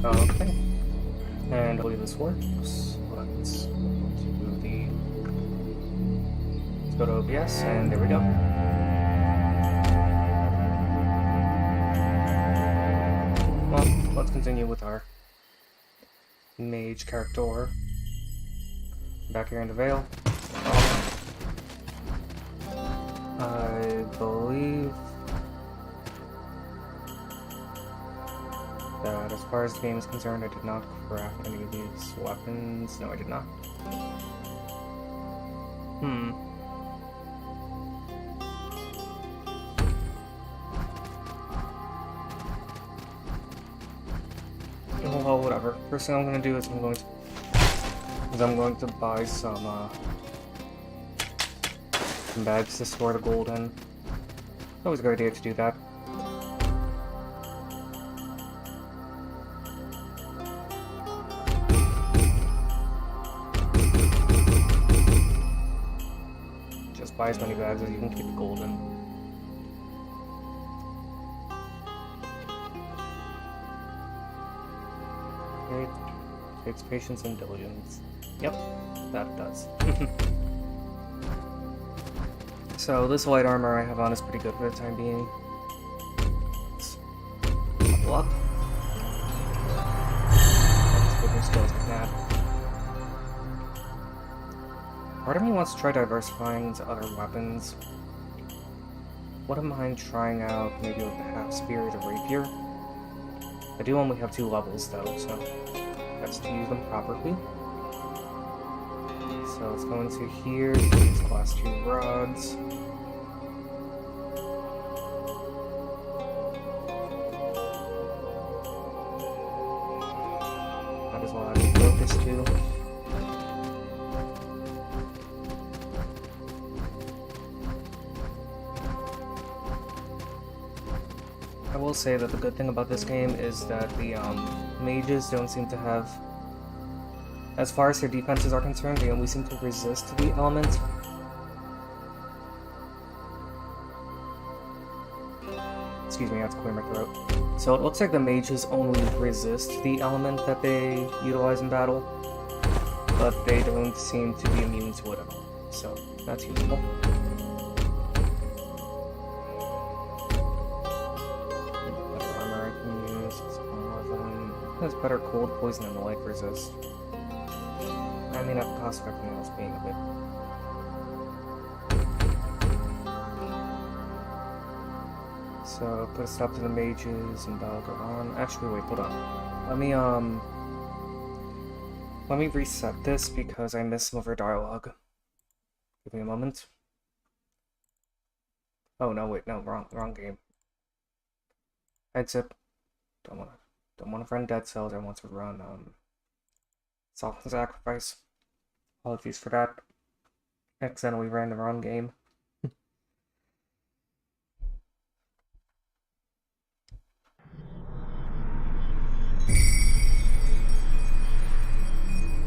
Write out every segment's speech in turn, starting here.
Okay. And hopefully this works. Let's go to OBS, and there we go. Well, let's continue with our mage character. Back here in the Vale. I believe that as far as the game is concerned, I did not craft any of these weapons. No, I did not. Well, whatever. First thing I'm going to do is I'm going to buy some bags to store the gold in. Always a good idea to do that. Just buy as many bags as you can keep the gold in. It takes patience and diligence. Yep, that does. So this light armor I have on is pretty good for the time being. Let's level up. Let's get more skills like that. Part of me wants to try diversifying into other weapons. Wouldn't mind trying out maybe like the half spear or the rapier. I do only have 2 levels though, so that's to use them properly. So let's go into here, use class 2 rods. Might as well add focus too. I will say that the good thing about this game is that the mages don't seem to have, as far as their defenses are concerned, they only seem to resist the element. Excuse me, I have to clear my throat. So it looks like the mages only resist the element that they utilize in battle, but they don't seem to be immune to it at all. So that's useful. Has better cold, poison, and light resist. I mean, at the cost of everything else being a bit. So, put a stop to the mages and Balgaron. Actually, wait, hold on. Let me reset this because I missed some of her dialogue. Give me a moment. Oh, no, wait, no, wrong game. Heads up. Don't want to run Dead Cells, I want to run Salt and Sacrifice. Apologies for that. Accidentally ran the wrong game.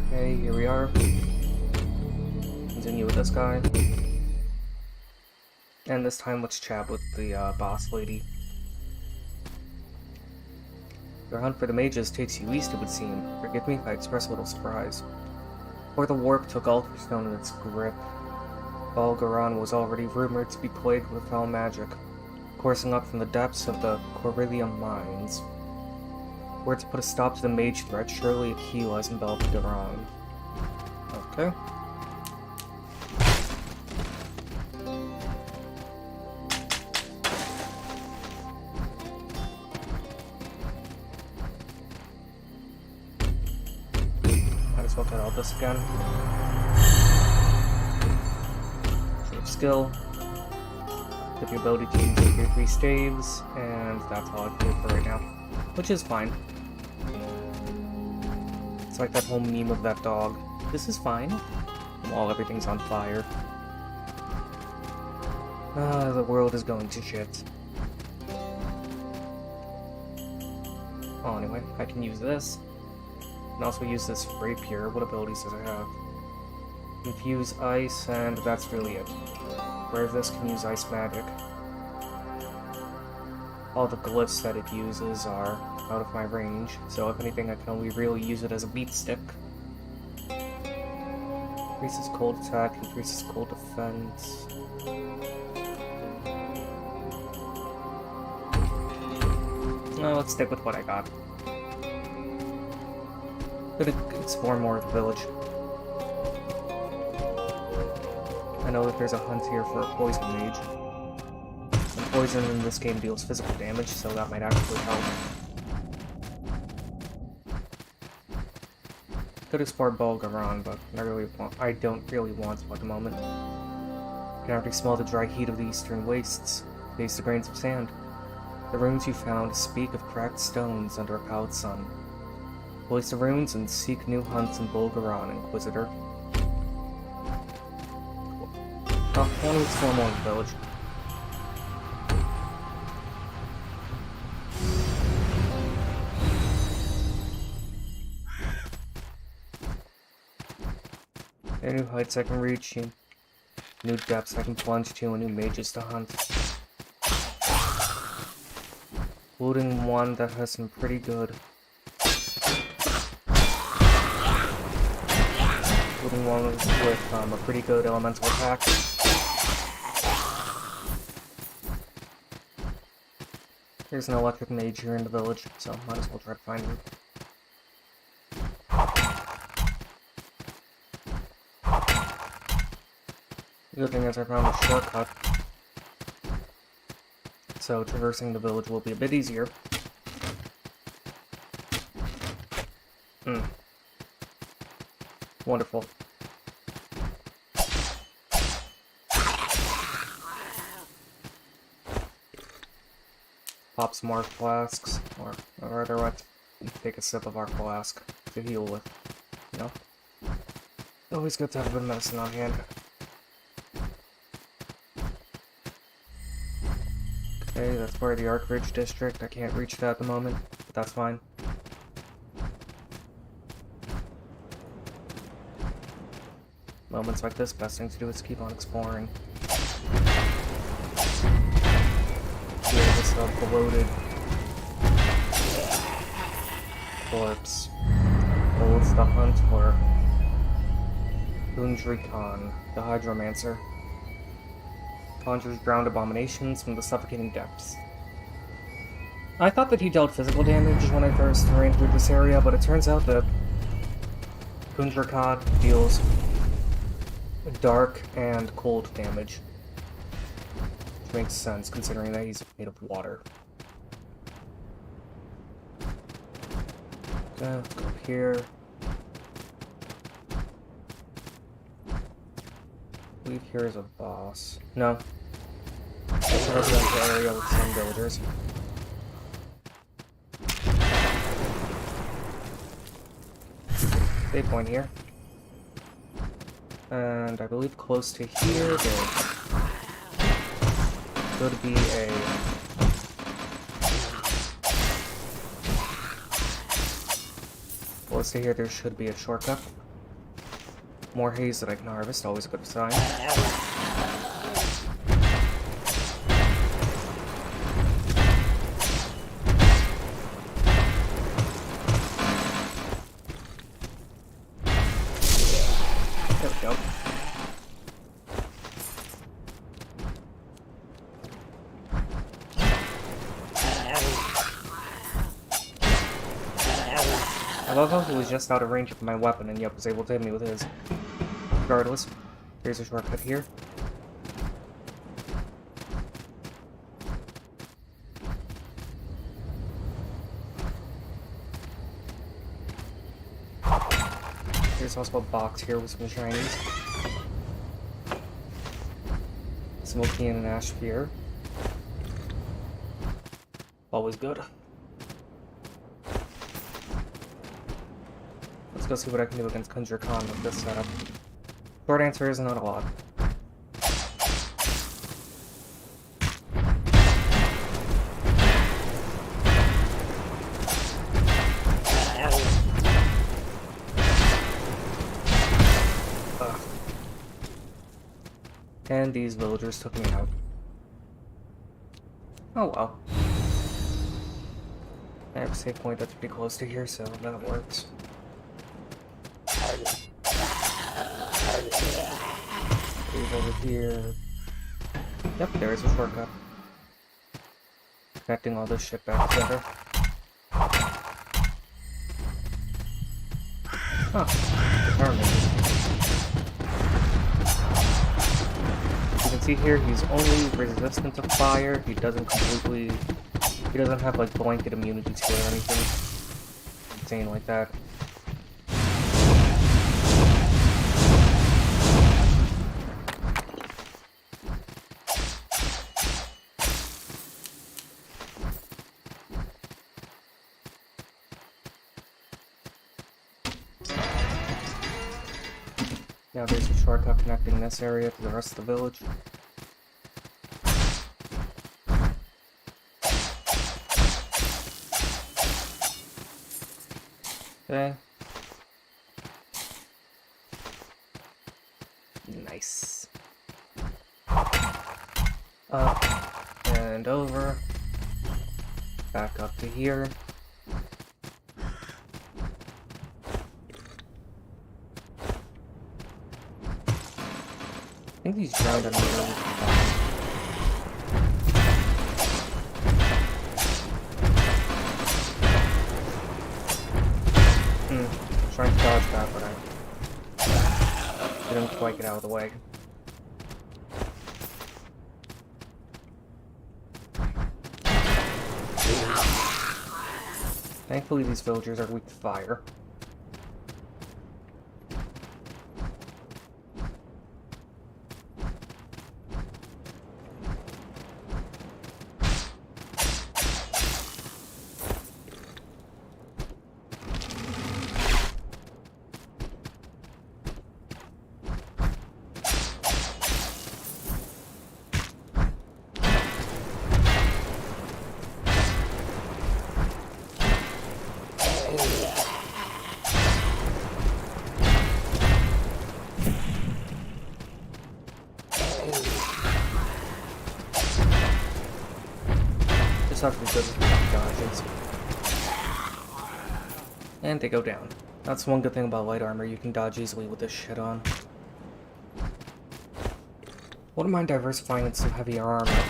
Okay, here we are. Continue with this guy. And this time let's chat with the boss lady. Your hunt for the mages takes you east, it would seem. Forgive me if I express a little surprise. Before the warp took Alderstone in its grip, Balgaron was already rumored to be plagued with foul magic, coursing up from the depths of the Coryllium mines. Were to put a stop to the mage threat, surely a key lies in Balgaron. Okay. Look at all this again. Change skill. With the ability to use your 3 staves, and that's all I can do for right now. Which is fine. It's like that whole meme of that dog. This is fine. While everything's on fire. The world is going to shit. Oh, anyway, I can use this. I can also use this rapier. What abilities does it have? Infuse ice, and that's really it. Where this can use ice magic. All the glyphs that it uses are out of my range, so if anything I can only really use it as a beat stick. Increases cold attack, increases cold defense. No, let's stick with what I got. Gonna explore more of the village. I know that there's a hunt here for a poison mage. And poison in this game deals physical damage, so that might actually help. Could explore Bulgaron, but I don't really want to at the moment. I can already smell the dry heat of the eastern wastes. Taste the grains of sand. The runes you found speak of cracked stones under a pallid sun. Place the runes and seek new hunts in Bulgaron, Inquisitor. I want to explore more in the village. There are new heights I can reach, new depths I can plunge to, and new mages to hunt. Looting one that has some pretty good... Looting one with a pretty good elemental attack. There's an electric mage here in the village, so might as well try to find him. The good thing is I found a shortcut, so traversing the village will be a bit easier. Wonderful. Pop some arc flasks, or rather what? Take a sip of arc flask to heal with, you know? Always good to have a bit of medicine on hand. Okay, that's part of the Arc Ridge district. I can't reach that at the moment, but that's fine. Moments like this, best thing to do is keep on exploring. Yeah, this bloated corpse. Holds the hunt for Khan, the Hydromancer. Conjures drowned abominations from the suffocating depths. I thought that he dealt physical damage when I first ran through this area, but it turns out that Khan deals dark and cold damage. Which makes sense, considering that he's made of water. Okay, let's go up here. I believe here is a boss. No. It's a residential area with some villagers. Save point here. And I believe close to here there's could be a close to here there should be a shortcut. More haze that I can harvest, always a good sign. There we go. I love how he was just out of range of my weapon and yet was able to hit me with his. Regardless, here's a shortcut here. There's also a box here with some shinies. Smoky and an ash sphere. Always good. Let's go see what I can do against Khan with this setup. Short answer is not a lot. And these villagers took me out. Oh well. I have a save point that's pretty close to here, so that works. Move over here. Yep, there's a shortcut. Connecting all this shit back together. Huh. Determined. You can see here, he's only resistant to fire. He doesn't have like blanket immunity to it or anything insane like that. Now there's a shortcut connecting this area to the rest of the village. Okay. Nice. Up and over. Back up to here. I think he's drowned on the road. Trying to dodge that, but I didn't quite get out of the way. Thankfully, these villagers are weak to fire. Have to be good with dodges. And they go down. That's one good thing about light armor, you can dodge easily with this shit on. Wouldn't mind diversifying into some heavier armor.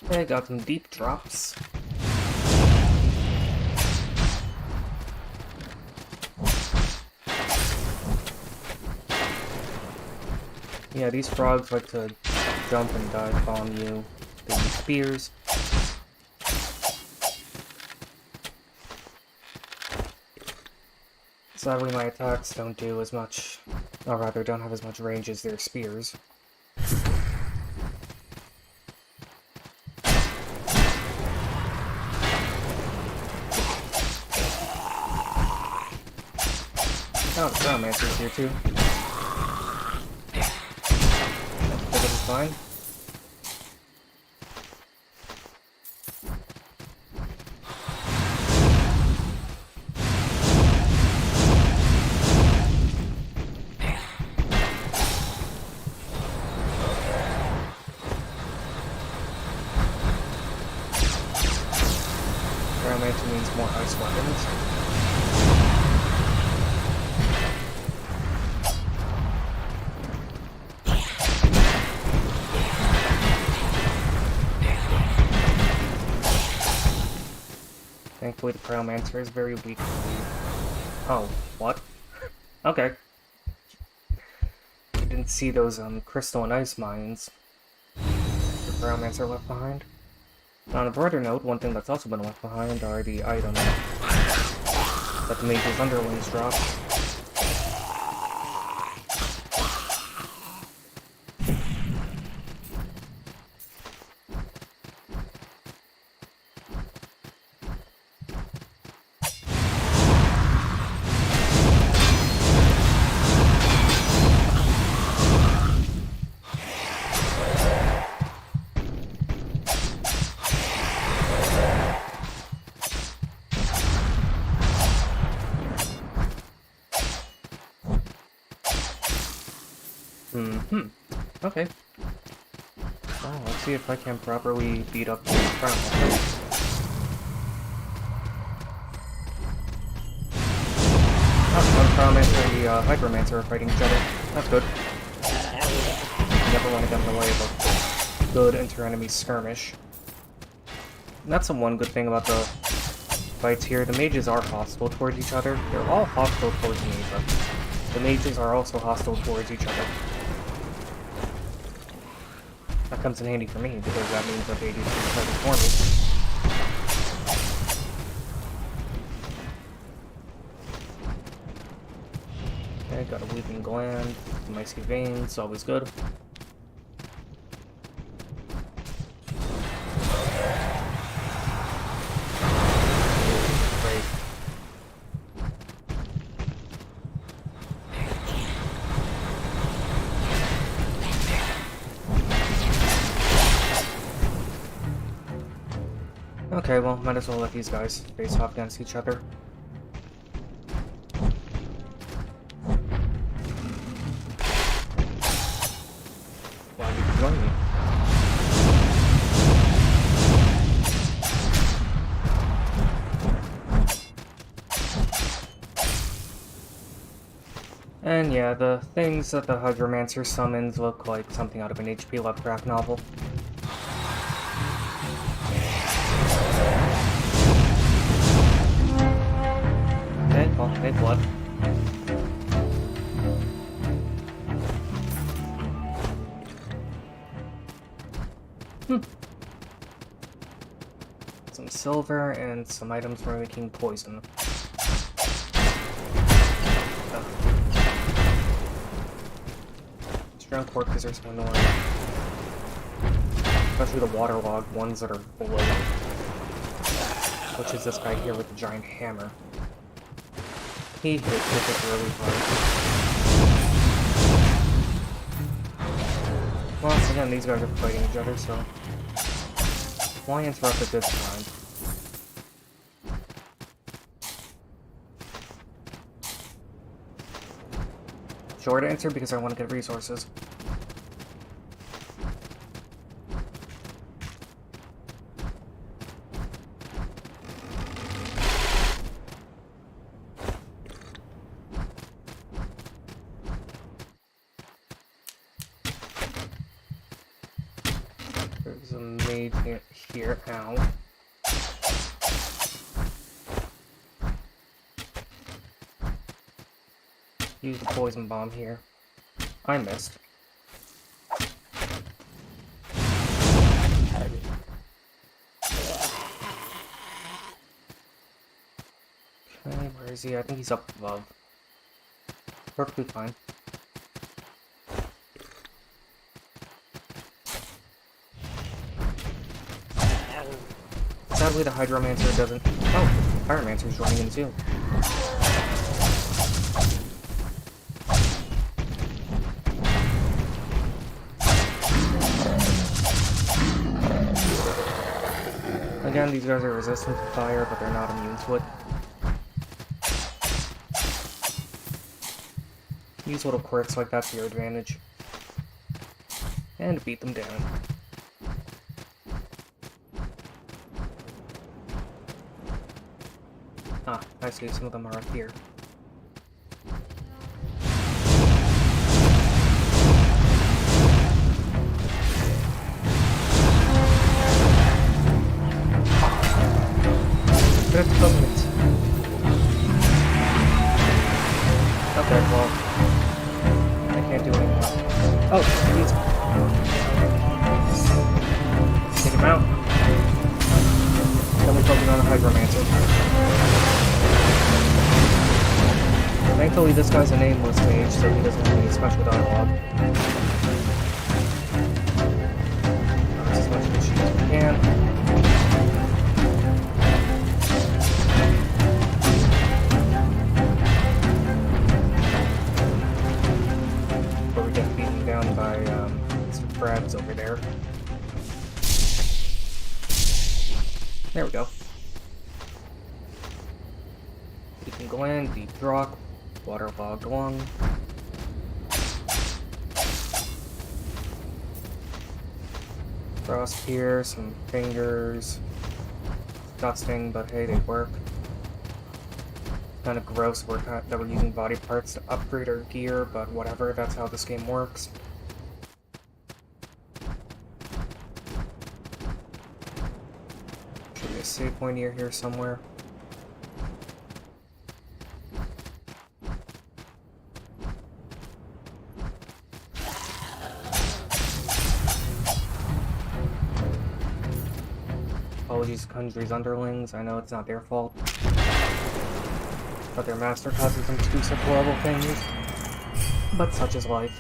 Okay, got some deep drops. Yeah, these frogs like to jump and dive bomb you. They use spears. Sadly, my attacks don't do as much, or rather, don't have as much range as their spears. Oh, the Pyromancer's here too. Think it is fine. Pyromancer means more ice weapons. Thankfully, the Pyromancer is very weak. Oh, what? Okay. I didn't see those crystal and ice mines the Pyromancer left behind. On a broader note, one thing that's also been left behind are the items that the mage's underlings drop. Okay. Well, let's see if I can properly beat up the Trauma. One Traummancer and the Hydromancer are fighting each other. That's good. Never want to get in the way of a good inter-enemy skirmish. And that's the one good thing about the fights here. The mages are hostile towards each other. They're all hostile towards me, but the mages are also hostile towards each other. That comes in handy for me, because that means that they do something for me. Okay, got a weeping gland, some icy veins, always good. Great. Okay, well, might as well let these guys face off against each other. And yeah, the things that the Hydromancer summons look like something out of an H.P. Lovecraft novel. Okay, well, they blood. Some silver and some items for making poison. Drowned corpses are so annoying. Especially the waterlogged ones that are below. Which is this guy here with the giant hammer. He hit it really hard. Well, again, these guys are fighting each other, so why interrupt a good time? Short answer, because I want to get resources. There's a mage here. Ow. Use the poison bomb here. I missed. Okay, where is he? I think he's up above. Perfectly fine. Sadly, the Hydromancer doesn't... Oh, Pyromancer's joining in too. Again, these guys are resistant to fire, but they're not immune to it. Use little quirks like that to your advantage. And beat them down. Ah, I see, some of them are up here. Okay, well, I can't do anymore. Oh, he's... Take him out. Then we focus on the Hydromancer. Thankfully, this guy's a nameless mage, so he doesn't have any special dialogue. As much as we can. By some crabs over there. There we go. Deep gland, deep rock, waterlogged lung. Frost here, some fingers. Disgusting, but hey, they work. Kind of gross that we're using body parts to upgrade our gear, but whatever, that's how this game works. Should be a save point near here somewhere. Apologies to Kundry's underlings, I know it's not their fault. But their master causes them to do such horrible things. But such is life.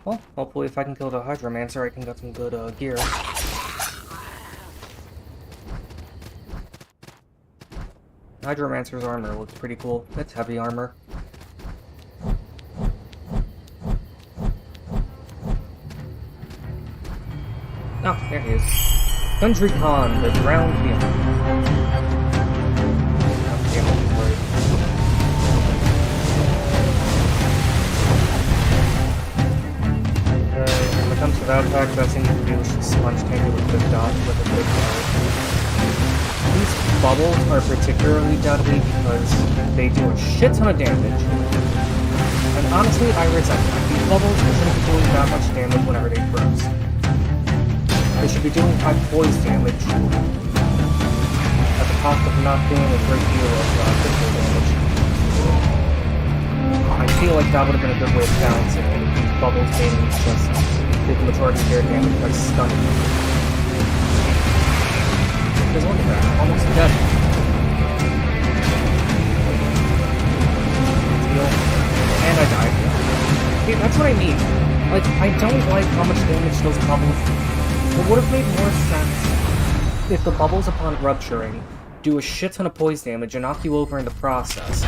Well, hopefully if I can kill the Hydromancer, I can get some good gear. Hydromancer's armor looks pretty cool. It's heavy armor. Oh, there he is. Kundry Khan, the drowned demon. When it comes to that attack, best thing you can do is just sponge tank it with a big dot with a big dot. These bubbles are particularly deadly because they do a shit ton of damage. And honestly, I resent that. These bubbles shouldn't be doing that much damage whenever they burst. They should be doing high poise damage at the cost of not doing a great deal of physical damage. I feel like that would have been a good way of balancing it if these bubbles mainly just did the majority of their damage by stunning them. Because look at that, almost dead. And I died. See, that's what I mean. Like, I don't like how much damage those bubbles do. It would have made more sense if the bubbles upon rupturing do a shit ton of poise damage and knock you over in the process.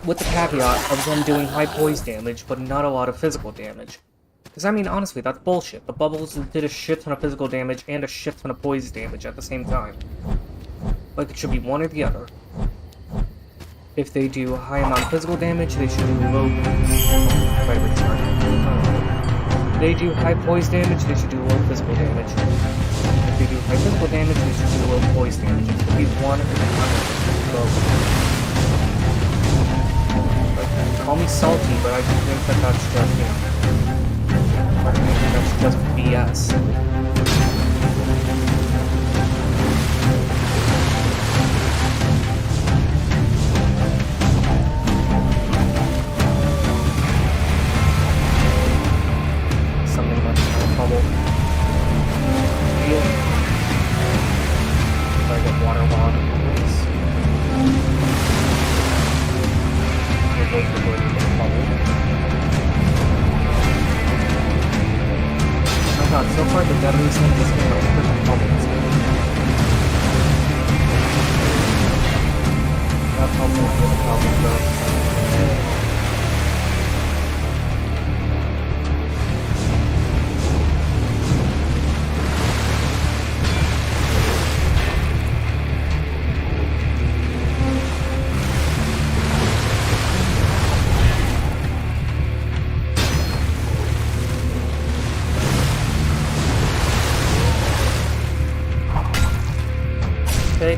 With the caveat of them doing high poise damage, but not a lot of physical damage. Because I mean, honestly, that's bullshit. The bubbles did a shit ton of physical damage and a shit ton of poise damage at the same time. Like, it should be one or the other. If they do a high amount of physical damage, they should do low... If they do high poise damage, they should do low physical damage. If they do high physical damage, they should do low poise damage. It should be one or the other. Like, call me salty, but I think that that's just, you know... I think that's just BS. Bubble. Heal. Try to get water while I'm in place. We'll go for the bubble. Oh my god, so far the deadliest thing in this game are freaking bubbles. That's helpful for the bubbles though.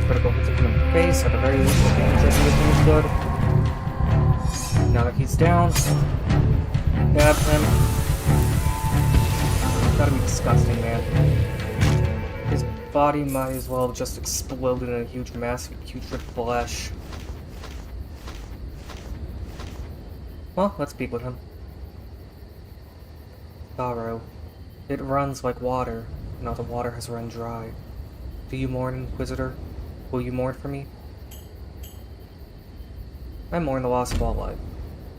Critical hits him in the face, at the very least the damage that he is good. Now that he's down, stab him. Gotta be disgusting, man. His body might as well have just exploded in a huge mass of putrid flesh. Well, let's speak with him. Sorrow. It runs like water. Now the water has run dry. Do you mourn, Inquisitor? Will you mourn for me? I mourn the loss of all life.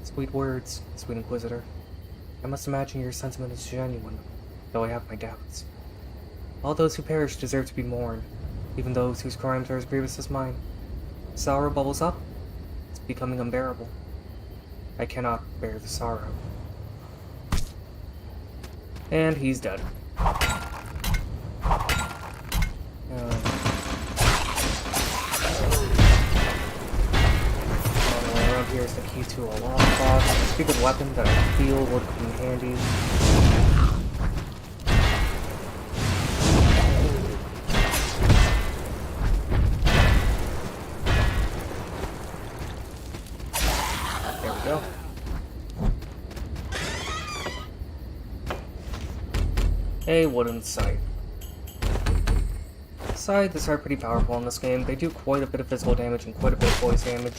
Sweet words, sweet Inquisitor. I must imagine your sentiment is genuine, though I have my doubts. All those who perish deserve to be mourned, even those whose crimes are as grievous as mine. Sorrow bubbles up. It's becoming unbearable. I cannot bear the sorrow. And he's dead. Here's the key to to a lockbox, a stupid weapon that I feel would come in handy. There we go. A wooden sight. Scythes are pretty powerful in this game. They do quite a bit of physical damage and quite a bit of voice damage.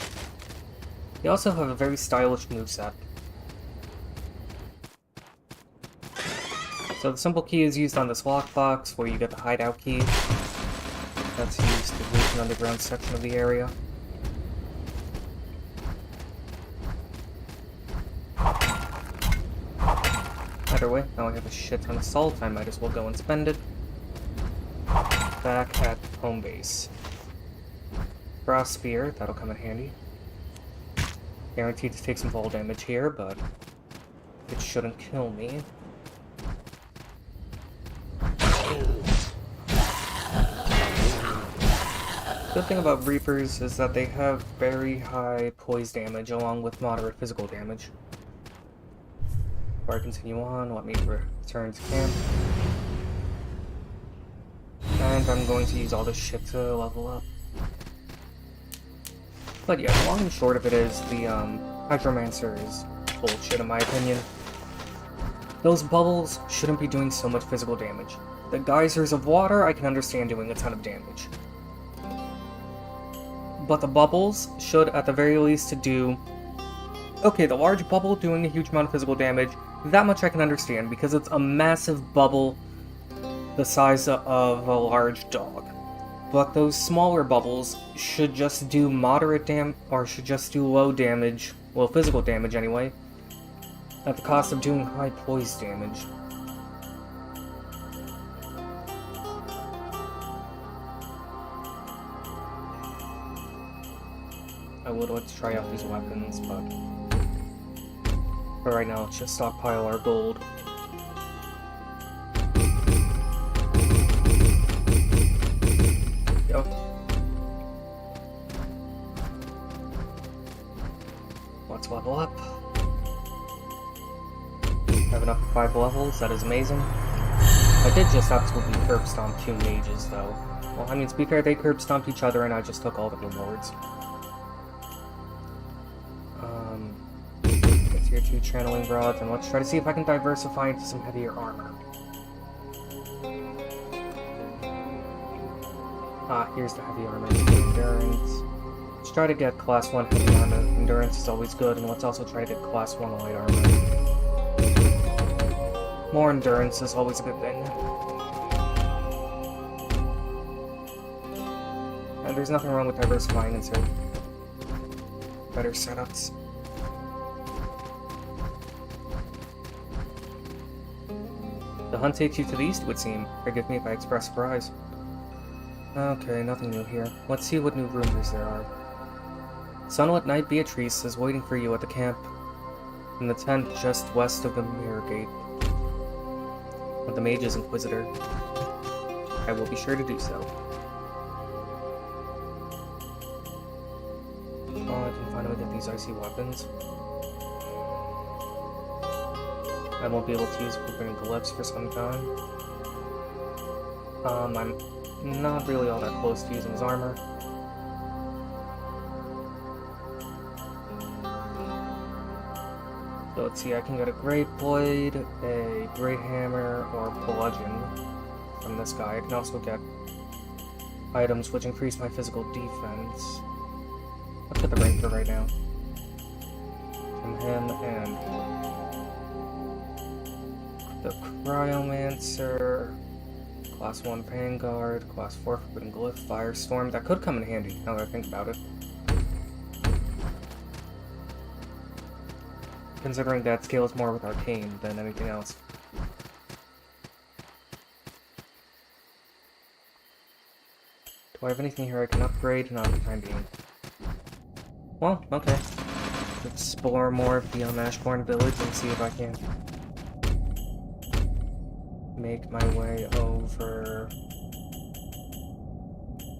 They also have a very stylish moveset. So the simple key is used on this lockbox, where you get the hideout key. That's used to reach an underground section of the area. Either way, now I have a shit ton of salt, I might as well go and spend it. Back at home base. Stevia Sphere, that'll come in handy. Guaranteed to take some fall damage here, but it shouldn't kill me. Good thing about Reapers is that they have very high poise damage along with moderate physical damage. Before I continue on, let me return to camp. And I'm going to use all this shit to level up. But yeah, the long and short of it is, the Hydromancer is bullshit in my opinion. Those bubbles shouldn't be doing so much physical damage. The geysers of water I can understand doing a ton of damage. But the bubbles should at the very least do... Okay, the large bubble doing a huge amount of physical damage, that much I can understand because it's a massive bubble the size of a large dog. But those smaller bubbles should just do moderate or should just do low damage, well, physical damage anyway, at the cost of doing high poise damage. I would like to try out these weapons, but for right now, let's just stockpile our gold. Go. Let's level up. Have enough for 5 levels, that is amazing. I did just absolutely curb stomp 2 mages, though. Well, I mean, to be fair, they curb stomped each other and I just took all the rewards. Tier 2 channeling rods, and let's try to see if I can diversify into some heavier armor. Here's the heavy armor, endurance. Let's try to get class 1 heavy armor. Endurance is always good, and let's also try to get class 1 light armor. More endurance is always a good thing. And there's nothing wrong with diversifying into better setups. The hunt takes you to the east, it would seem. Forgive me if I express surprise. Okay, nothing new here. Let's see what new rumors there are. Sunlit Knight Beatrice is waiting for you at the camp in the tent just west of the Mirror Gate. With the mage's Inquisitor. I will be sure to do so. Oh, I can finally get these icy weapons. I won't be able to use Forbidden Glyphs for some time. I'm not really all that close to using his armor. So let's see, I can get a Great Blade, a Great Hammer, or Bludgeon from this guy. I can also get items which increase my physical defense. Let's get the ring for right now. From him and the Cryomancer, Class 1 Vanguard, Class 4 Forbidden Glyph, Firestorm. That could come in handy, now that I think about it. Considering that scales more with Arcane than anything else. Do I have anything here I can upgrade? Not for the time being. Well, okay. Let's explore more of the Ashbourne village and see if I can make my way over,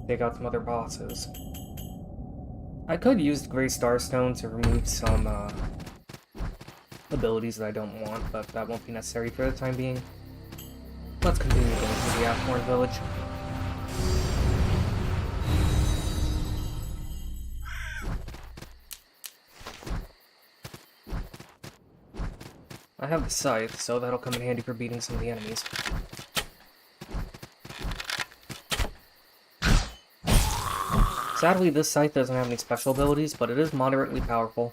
take out some other bosses. I could use the Gray Starstone to remove some abilities that I don't want, but that won't be necessary for the time being. Let's continue going to the Athorn village. I have the scythe, so that'll come in handy for beating some of the enemies. Sadly, this scythe doesn't have any special abilities, but it is moderately powerful.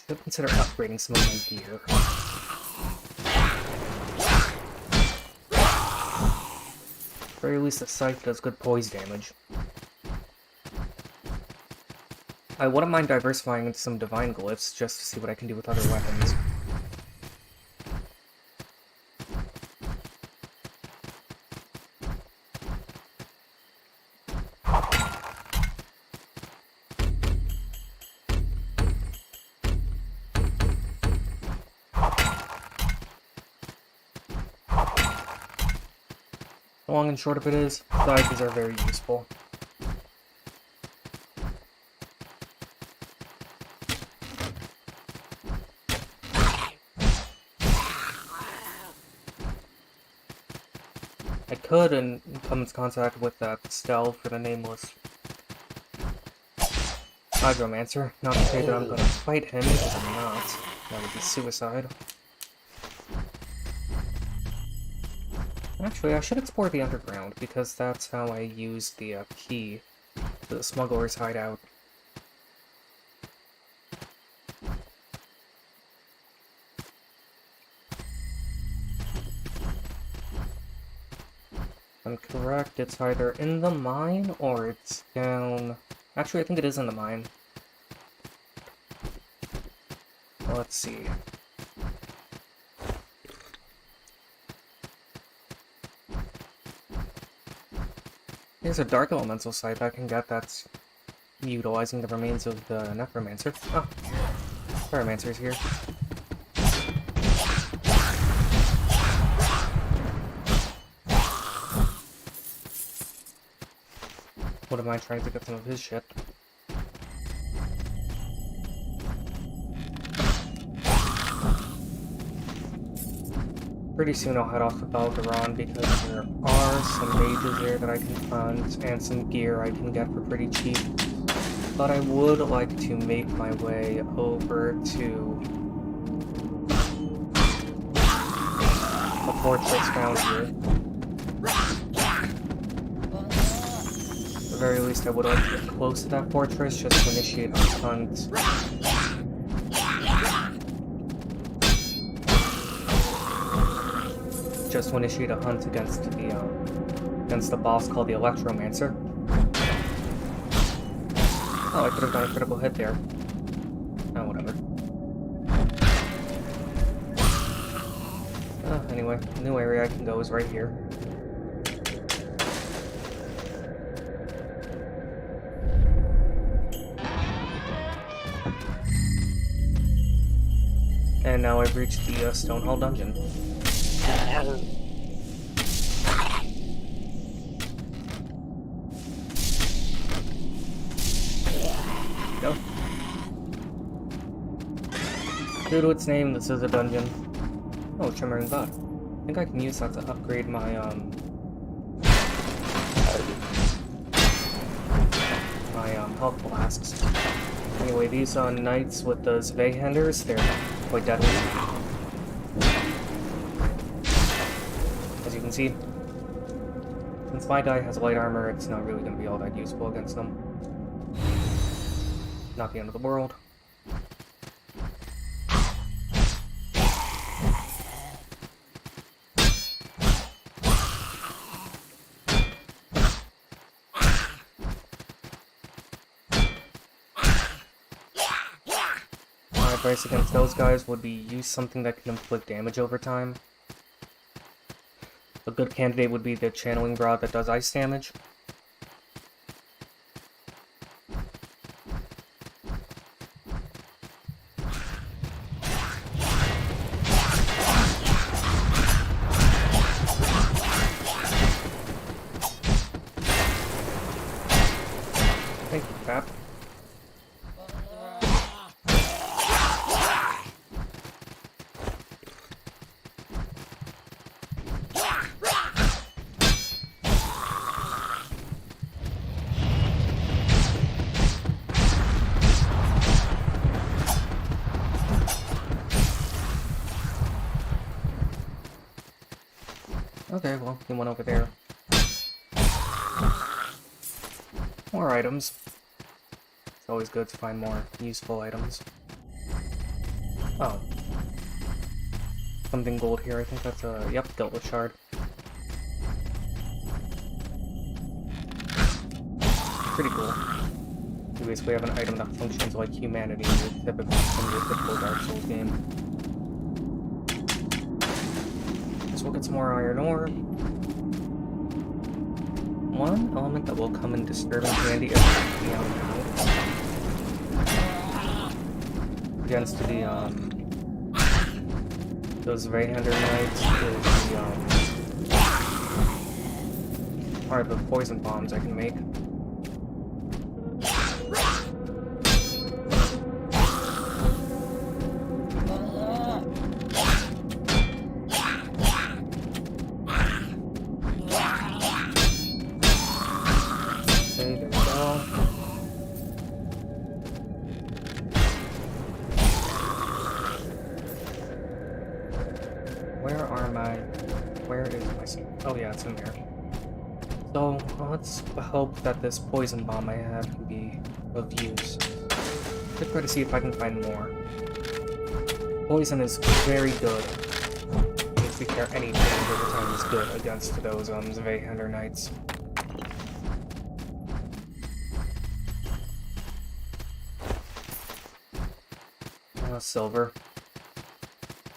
Should consider upgrading some of my gear. At the very least, the scythe does good poise damage. I wouldn't mind diversifying into some divine glyphs just to see what I can do with other weapons. The long and short of it is, scythes are very useful. I could and come into contact with that Stell for the nameless Hydromancer. Not to say that I'm gonna fight him, because I'm not. That would be suicide. Actually, I should explore the underground, because that's how I use the key to the smuggler's hideout. If I'm correct, it's either in the mine or it's down... Actually, I think it is in the mine. Well, let's see. There's a Dark Elemental scythe I can get that's utilizing the remains of the Necromancer. Oh, Pyromancer's here. What am I trying to get some of his shit? Pretty soon I'll head off to Belgaron because there are some mages there that I can fund and some gear I can get for pretty cheap. But I would like to make my way over to a fortress found here. At the very least I would like to get close to that fortress just to initiate a hunt. Just to initiate a hunt against the boss called the Electromancer. Oh, I could have done a critical hit there. Oh, whatever. Anyway, the new area I can go is right here. And now I've reached the Stonehall dungeon. Go. Due to its name, this is a dungeon. Oh, Shimmering Bud. I think I can use that to upgrade my, health flasks. Anyway, these, knights with the Zweihanders, they're quite deadly. As you can see, since my guy has light armor, it's not really going to be all that useful against them. Not the end of the world. My advice against those guys would be use something that can inflict damage over time. A good candidate would be the channeling rod that does ice damage. Okay, well, he went over there. More items. It's always good to find more useful items. Oh. Something gold here, I think that's a... Yep, Guiltless Shard. Pretty cool. You basically have an item that functions like humanity in your typical Dark Souls game. So we'll get some more iron ore. One element that will come in disturbing handy every now and against the those Vayhander Knights is the part of the poison bombs I can make. Oh yeah, it's in there. So, let's hope that this poison bomb I have can be of use. Let's try to see if I can find more. Poison is very good. If we care anything over time is good against those Vayhander Knights. Silver.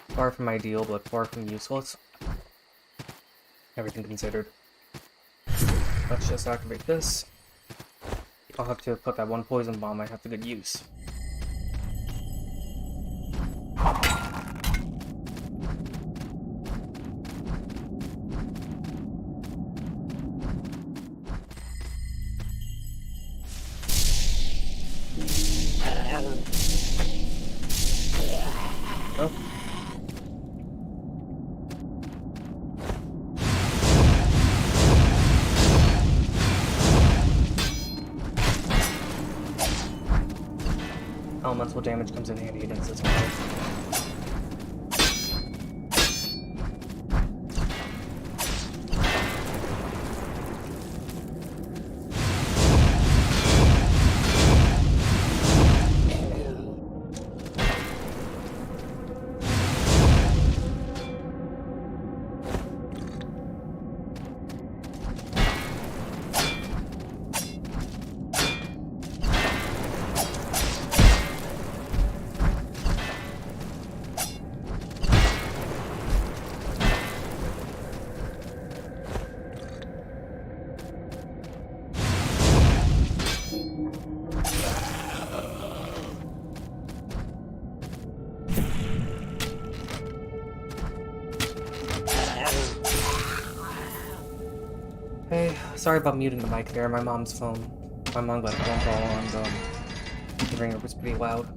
Far from ideal, but far from useless. Everything considered. Let's just activate this. I'll have to put that one poison bomb I have to good use. Oh. Elemental damage comes in handy against this one. Hey, sorry about muting the mic there. My mom's phone. My mom got a phone call and the ringer was pretty loud.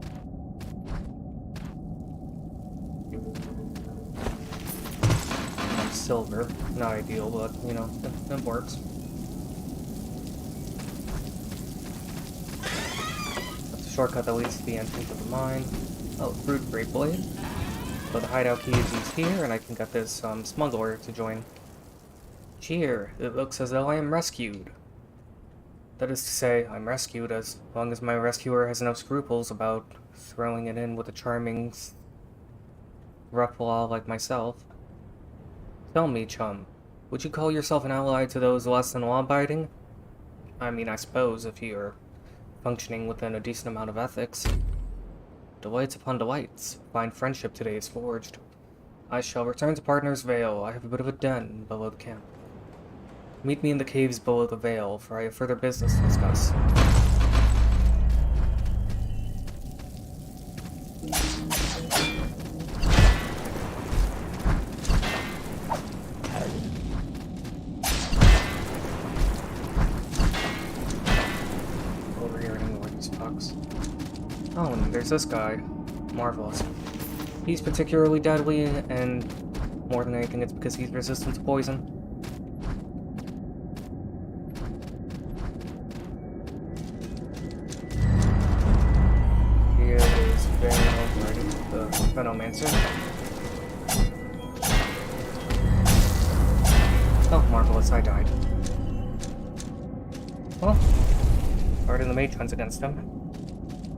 Silver, not ideal, but you know, it works. That's a shortcut that leads to the entrance of the mine. Oh, Fruit Great Blade. So the hideout key is used here, and I can get this smuggler to join. Cheer! It looks as though I am rescued. That is to say, I'm rescued as long as my rescuer has no scruples about throwing it in with a charming ruffle like myself. Tell me, chum, would you call yourself an ally to those less than law-abiding? I mean, I suppose, if you're functioning within a decent amount of ethics. Delights upon delights. Fine friendship today is forged. I shall return to Partner's Vale. I have a bit of a den below the camp. Meet me in the caves below the Vale, for I have further business to discuss. Over here and ignore these fucks. Oh, and there's this guy. Marvelous. He's particularly deadly, and more than anything, it's because he's resistant to poison. Venomancer. Oh, marvelous, I died. Well, starting the mage hunts against him.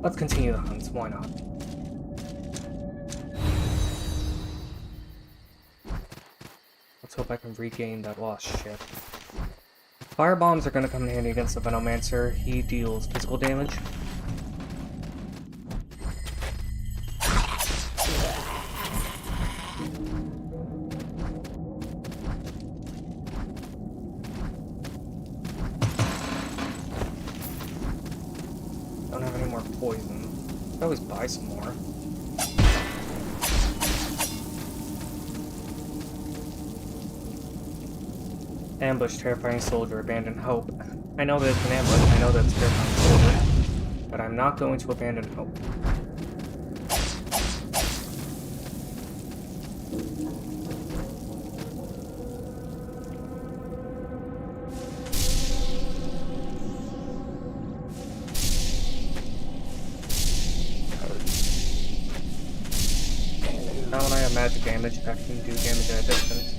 Let's continue the hunts, why not? Let's hope I can regain that lost shit. Fire bombs are gonna come in handy against the Venomancer. He deals physical damage. Don't have any more poison. Could always buy some more. Ambush, terrifying soldier, abandon hope. I know that it's an ambush, I know that it's terrifying soldier, but I'm not going to abandon hope. Now when I have magic damage, I can do damage at a distance.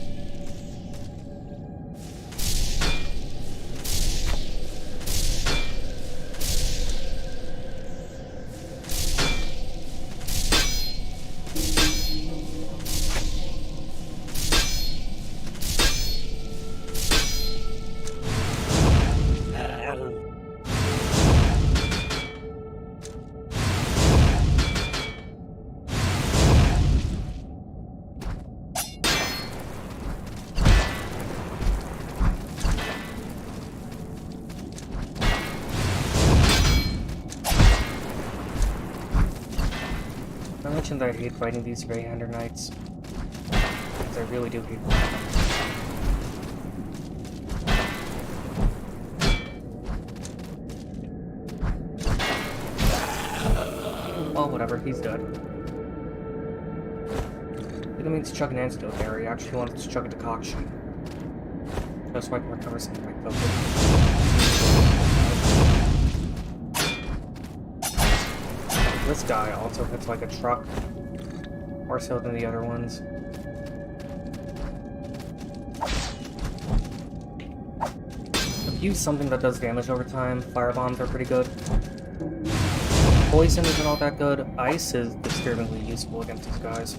I mentioned that I hate fighting these Greyhander Knights, because I really do hate them. Well, whatever, he's dead. He didn't mean to chug an antidote there, he actually wanted to chug a decoction. Just so I can recover some of my focus. This guy also hits like a truck, more so than the other ones. I've used something that does damage over time. Fire bombs are pretty good. Poison isn't all that good. Ice is disturbingly useful against these guys.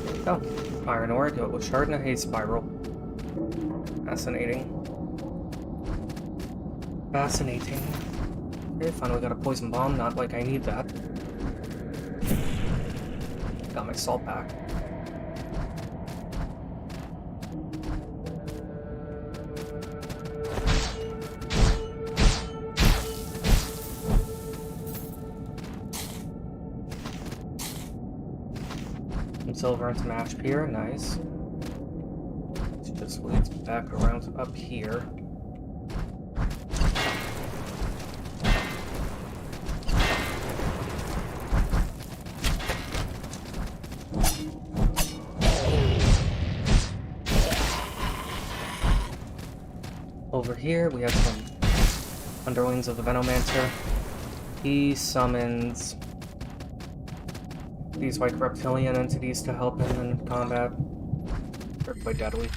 There we go. Iron ore, do it with shard and a haze spiral. Fascinating. Fascinating. Okay, finally got a poison bomb, not like I need that. Got my salt back. Some silver and some ash here, nice. This just leads back around up here. Over here, we have some underlings of the Venomancer. He summons these like reptilian entities to help him in combat. They're quite deadly.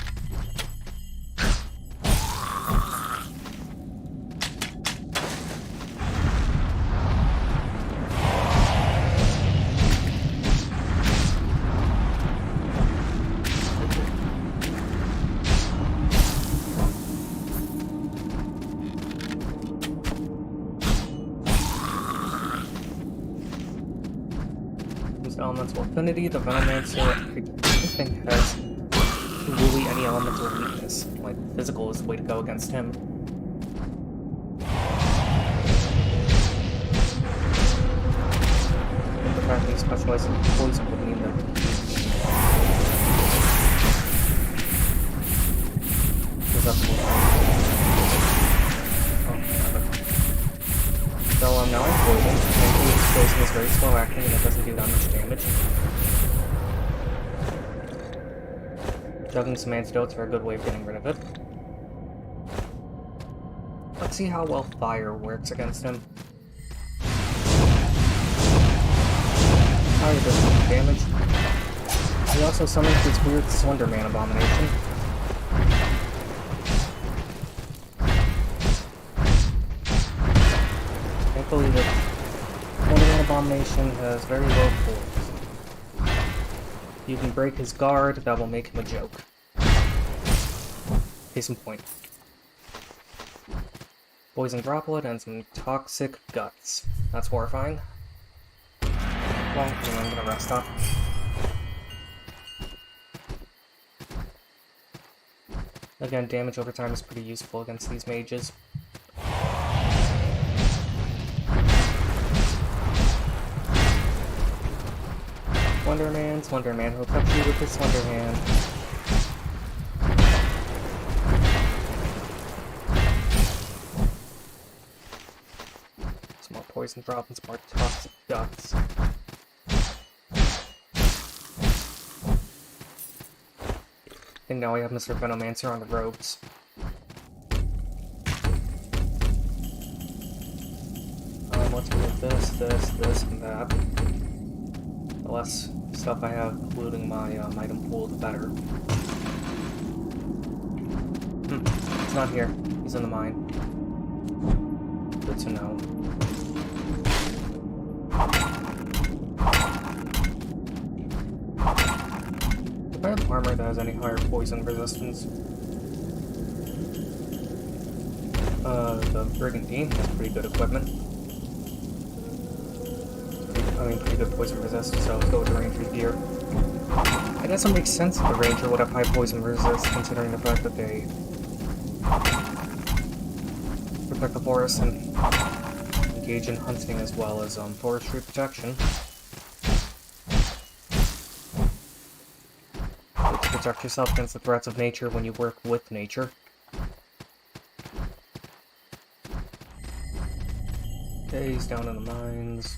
Elemental affinity, the Venomancer, I don't think has really any elemental weakness. Like, physical is the way to go against him. And the fact that he specializes in poison would mean that he's up for So now I'm poisoned. Thankfully, this poison is very slow acting and it doesn't do that much damage. Chugging some antidotes are a good way of getting rid of it. Let's see how well fire works against him. Fire does some damage. He also summons this weird Slenderman abomination. Thankfully, the Slenderman abomination has very low pulls. You can break his guard, that will make him a joke. Case in point. Poison droplet and some toxic guts. That's horrifying. Well, I'm gonna rest up. Again, damage over time is pretty useful against these mages. Slenderman, he'll touch you with his Slender Hand. Some more poison drop and some more toxic guts. And now we have Mr. Venomancer on the ropes. Let's move this, and that. The less stuff I have, including my item pool, the better. He's not here. He's in the mine. Good to know. Do I have armor that has any higher poison resistance? The Brigandine has pretty good equipment. Pretty good poison resist, so let's go with the Ranger's gear. It doesn't make sense that the Ranger would have high poison resist, considering the fact that they protect the forest and engage in hunting as well as forestry protection. To protect yourself against the threats of nature when you work with nature. Okay, he's down in the mines.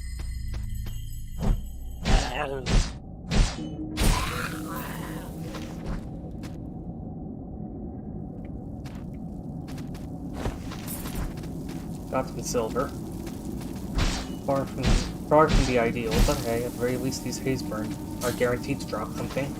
Got some silver. Far from the ideal, but hey, at the very least these haze burn are guaranteed to drop something.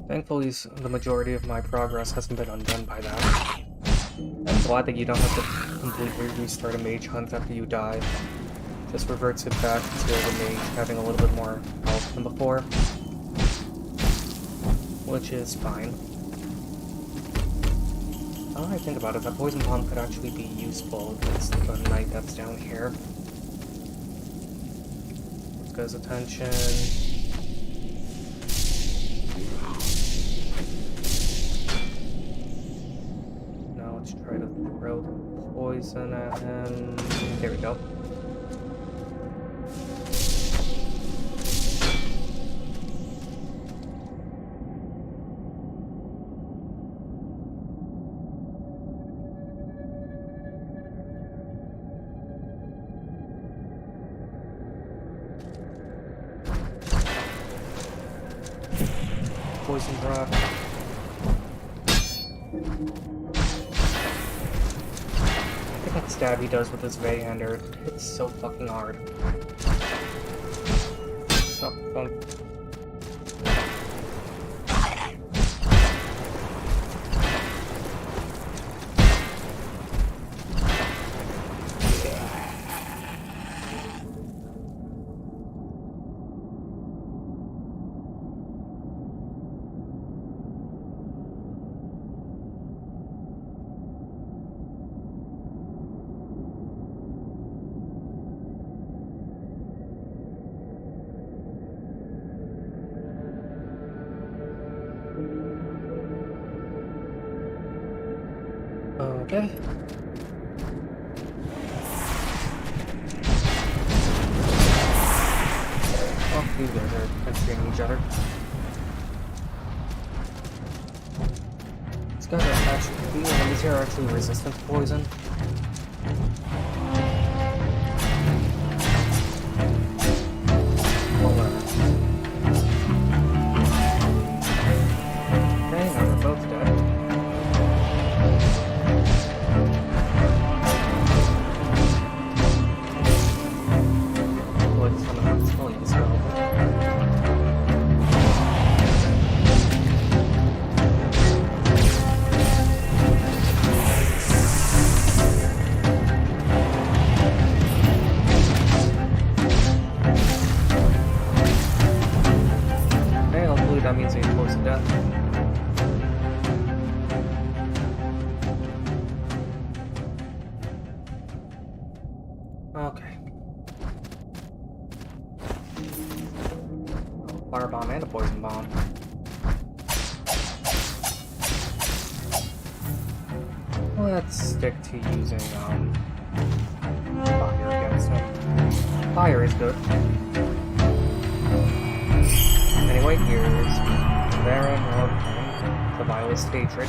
Thankfully, the majority of my progress hasn't been undone by that. I'm glad that you don't have to completely restart a mage hunt after you die. Just reverts it back to the mage having a little bit more health than before. Which is fine. Now that I think about it, that poison bomb could actually be useful against the knight that's down here. Let's get his attention. Try to throw the poison at him. There we go. Poison drop. That stab he does with his Vayhander hits so fucking hard. Oh, phone. Okay. Well, these guys are considering each other. These guys are actually, these here are actually resistant to poison. That means they close to death. Okay. Firebomb and a poison bomb. Let's stick to using fire against him. Fire is good. Anyway, here's Baron of the vilest hatred.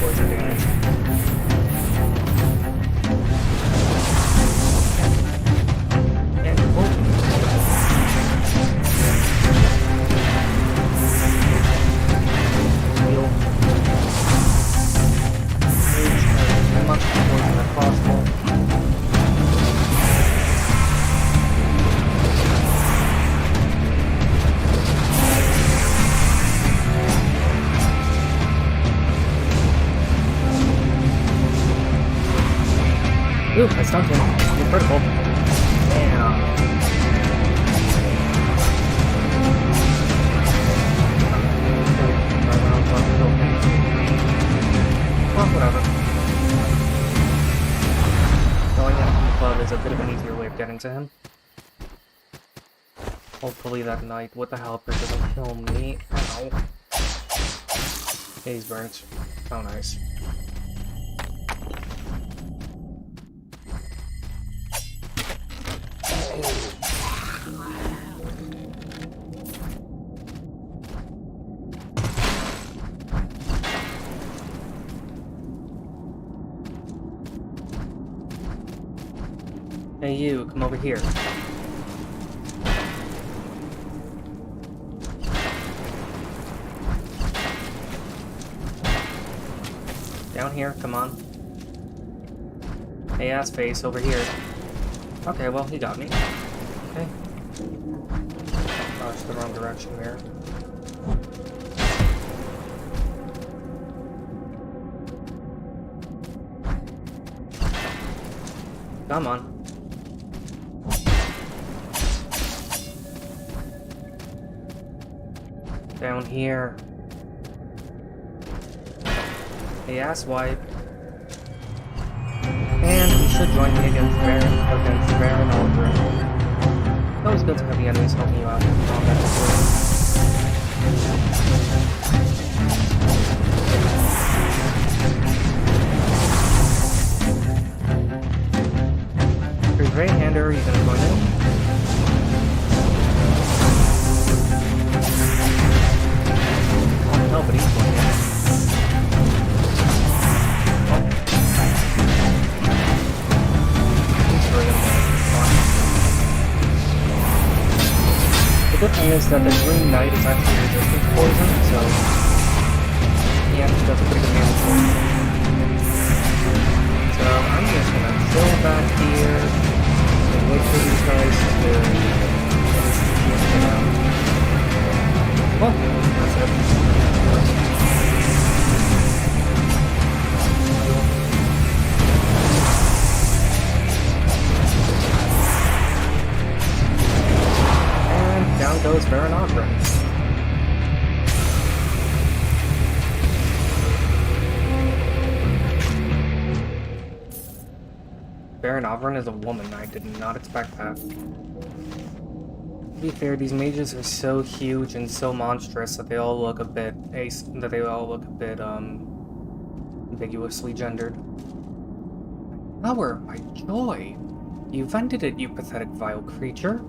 Poison damage. Ooh, I stunned him. Incredible. Damn. Well, whatever. Going out from the club is a bit of an easier way of getting to him. Hopefully that night with the helper doesn't kill me. Ow. He's burnt. Oh, nice. Hey you, come over here. Down here, come on. Hey ass face, over here. Okay, well, he got me. Okay. Gosh, the wrong direction there. Come on. Down here. Hey, asswipe. And you should join me against Baron Aldrin. It's always good to have the enemies helping you out in combat. For your right-hander, are you gonna join in? No, but he's going in. Oh. He's really going The good thing is that the Green Knight is actually resistant to poison, so he actually does a pretty good damage for him. So I'm just gonna chill back here and wait for these guys to get out. Well, that's it. And down goes Baron Aldrin. Baron Aldrin is a woman. I did not expect that. To be fair, these mages are so huge and so monstrous that they all look a bit ambiguously gendered. Power, my joy! You vented it, you pathetic vile creature.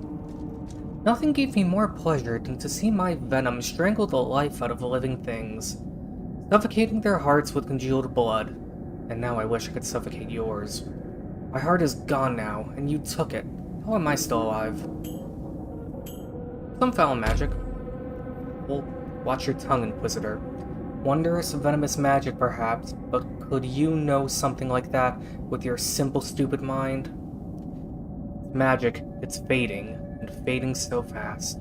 Nothing gave me more pleasure than to see my venom strangle the life out of living things, suffocating their hearts with congealed blood, and now I wish I could suffocate yours. My heart is gone now, and you took it. How am I still alive? Some foul magic. Well, watch your tongue, Inquisitor. Wondrous, venomous magic, perhaps, but could you know something like that with your simple, stupid mind? Magic, it's fading, and fading so fast.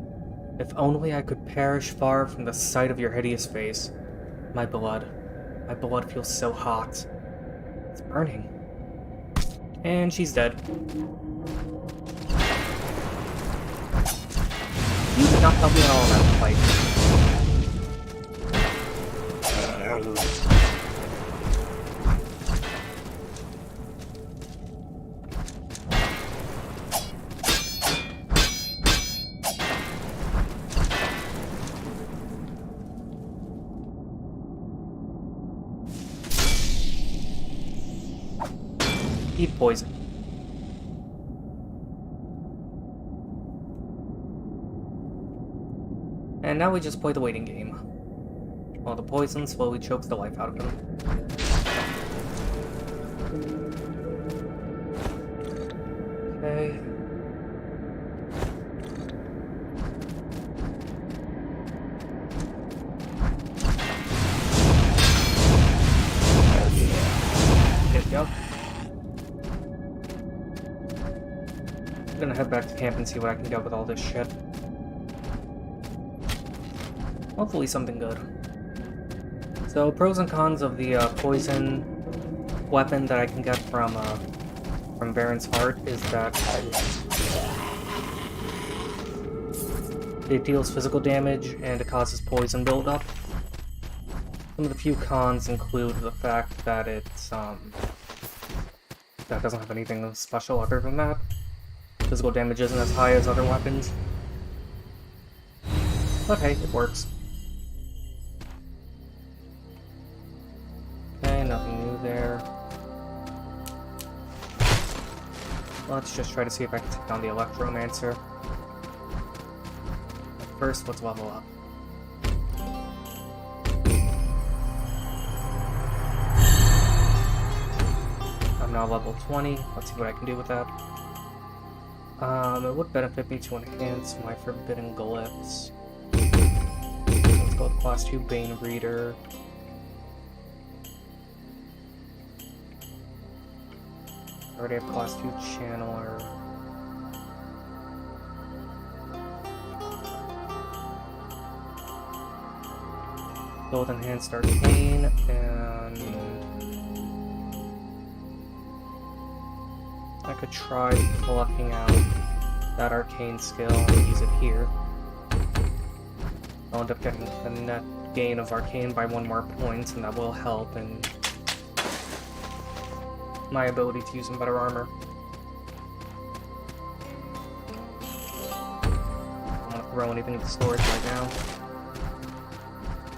If only I could perish far from the sight of your hideous face. My blood feels so hot. It's burning. And she's dead. You did not help me at all in that fight. Eat poison. And now we just play the waiting game, while the poison slowly chokes the life out of him. Okay. There we go. I'm gonna head back to camp and see what I can get with all this shit. Hopefully something good. So, pros and cons of the poison weapon that I can get from Baron's Heart is that it deals physical damage and it causes poison buildup. Some of the few cons include the fact that it's that doesn't have anything special other than that. Physical damage isn't as high as other weapons. But hey, it works. Okay, nothing new there. Let's just try to see if I can take down the Electromancer. But first, let's level up. I'm now level 20. Let's see what I can do with that. It would benefit me to enhance my forbidden glyphs. Let's go with class 2 Bane Reader. I already have class 2 Channeler. Go with Enhanced Arcane, and I could try plucking out that Arcane skill and use it here. I'll end up getting the net gain of Arcane by 1 more point, and that will help in my ability to use some better armor. I don't want to throw anything into storage right now.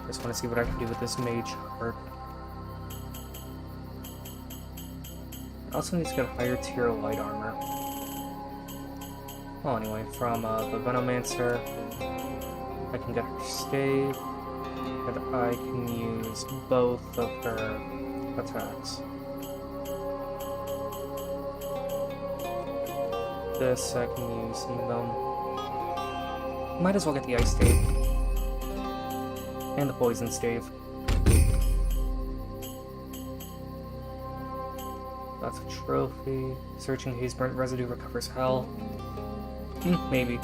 Just want to see what I can do with this mage heart. I also need to get higher tier light armor. Well, anyway, from the Venomancer, I can get her stave, and I can use both of her attacks. This I can use some of them. Might as well get the ice stave and the poison stave. That's a trophy. Searching haze burnt residue recovers hell. Maybe.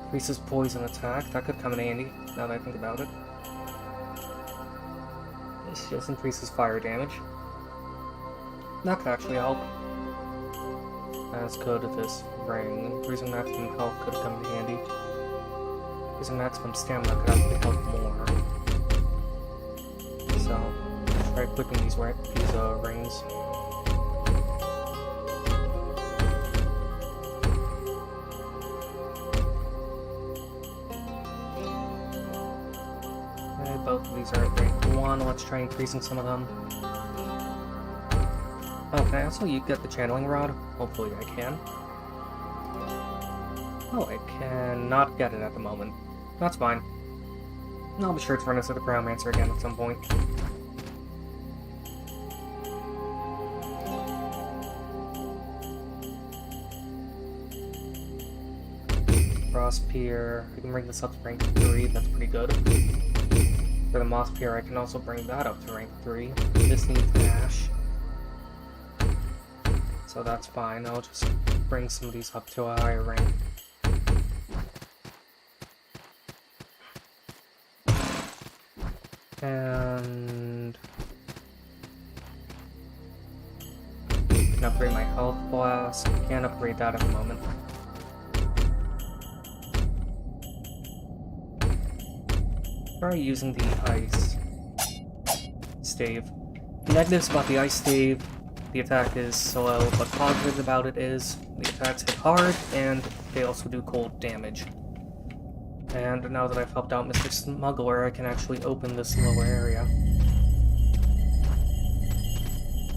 Increases poison attack. That could come in handy now that I think about it. This just increases fire damage. That could actually help. As could this ring. Increasing maximum health could come in handy. Increasing maximum stamina could actually help more. So, let's try equipping these rings. both of these are at rank 1. Let's try increasing some of them. Oh, can I also get the channeling rod? Hopefully I can. Oh, I cannot get it at the moment. That's fine. I'll be sure to run into the Pyromancer again at some point. Frost Pier, I can bring this up to rank 3, that's pretty good. For the Moss Pier, I can also bring that up to rank 3. This needs Ash. So that's fine, I'll just bring some of these up to a higher rank. And I can upgrade my health blast. Can't upgrade that at the moment. Try using the ice stave. Negatives about the ice stave: the attack is slow, but positives about it is the attacks hit hard and they also do cold damage. And now that I've helped out Mr. Smuggler, I can actually open this lower area.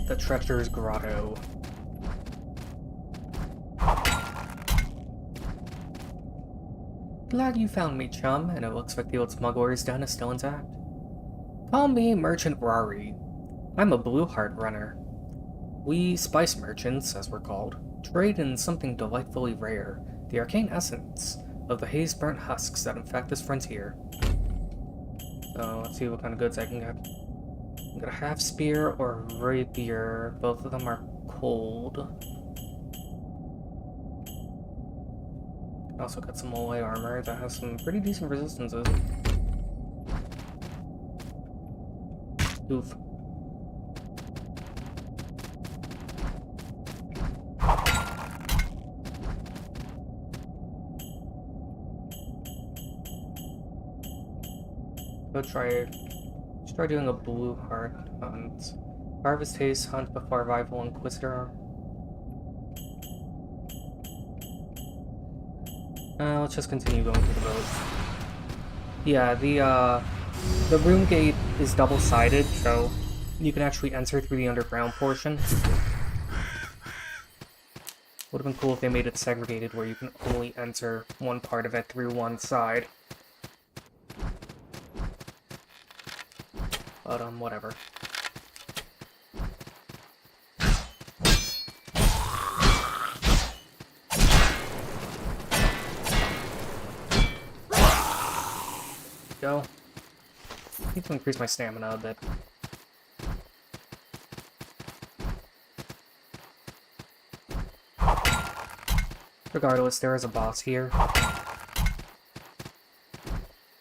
The Treacher's Grotto. Glad you found me, chum, and it looks like the old smuggler's den is still intact. Call me Merchant Rari. I'm a blue heart runner. We spice merchants, as we're called, trade in something delightfully rare, the arcane essence of the haze-burnt husks that infect this frontier. So, let's see what kind of goods I can get. I got a half spear or a rapier. Both of them are cold. Also got some melee armor that has some pretty decent resistances. Oof. Let's try doing a blue heart hunt. Harvest haste hunt before rival Inquisitor. Let's just continue going through the road. Yeah, the room gate is double-sided, so you can actually enter through the underground portion. Would have been cool if they made it segregated where you can only enter one part of it through one side. But, whatever. Go. I need to increase my stamina a bit. Regardless, there is a boss here.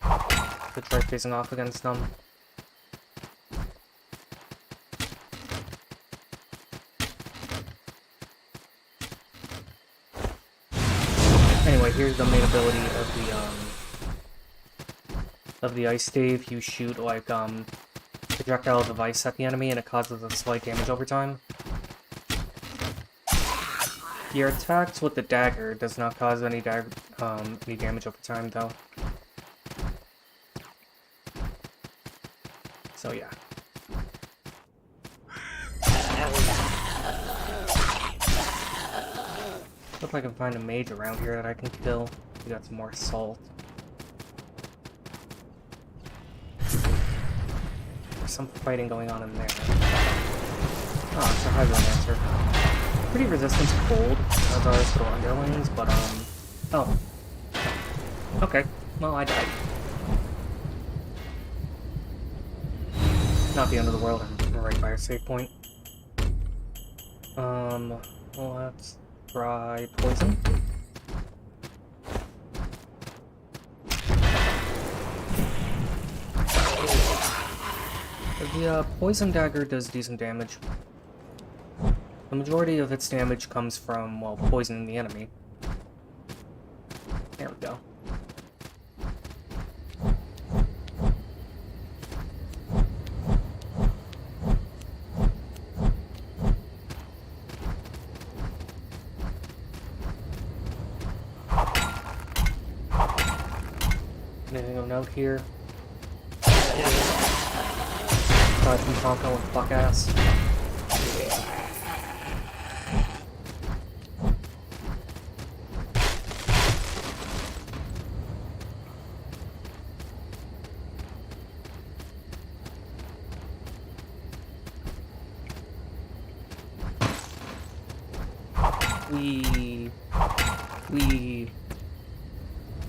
To try facing off against them. Anyway, here's the main ability of the ice stave. You shoot like projectiles of ice at the enemy and it causes a slight damage over time. Your attacks with the dagger does not cause any damage over time though. So yeah. Hope I can find a mage around here that I can kill. We got some more salt. There's some fighting going on in there. Oh, it's a Hydromancer. Pretty resistant to cold, as are his little underlings, but oh. Okay, well I died. Not the end of the world, I'm right by a save point. Let's try poison. The poison dagger does decent damage. The majority of its damage comes from, well, poisoning the enemy. There we go. Anything of note here? from Tonka with fuck ass. Wee.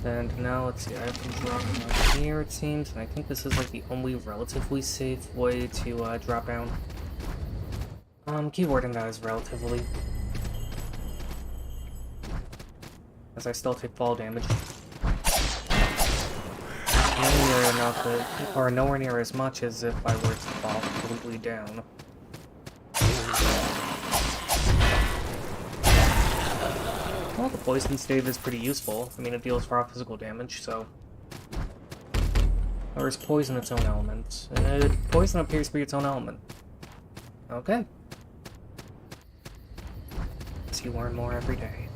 And now let's see, I have to drop down here it seems, and I think this is like the only relatively safe way to drop down. Keywording that is relatively, as I still take fall damage. Nowhere near as much as if I were to fall completely down. Well, the poison stave is pretty useful. I mean, it deals raw physical damage, so... Or is poison its own element? Poison appears to be its own element. Okay. So you learn more every day.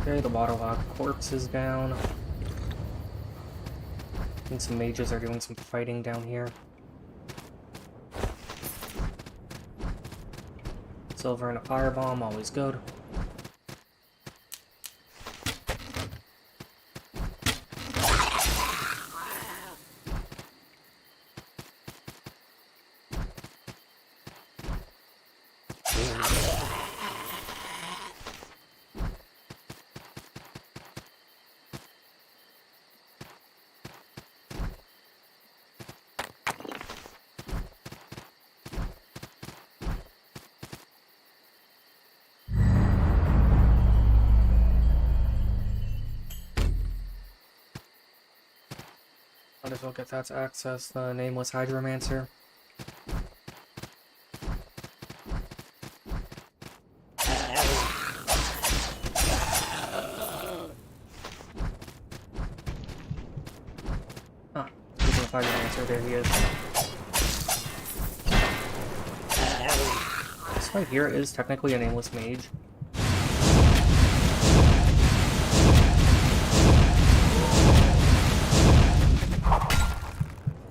Okay, the waterlogged corpse is down. I think some mages are doing some fighting down here. Silver and a firebomb, always good. Might as well get that to access the nameless hydromancer. Ah, speaking of hydromancer, there he is. This right here is technically a nameless mage.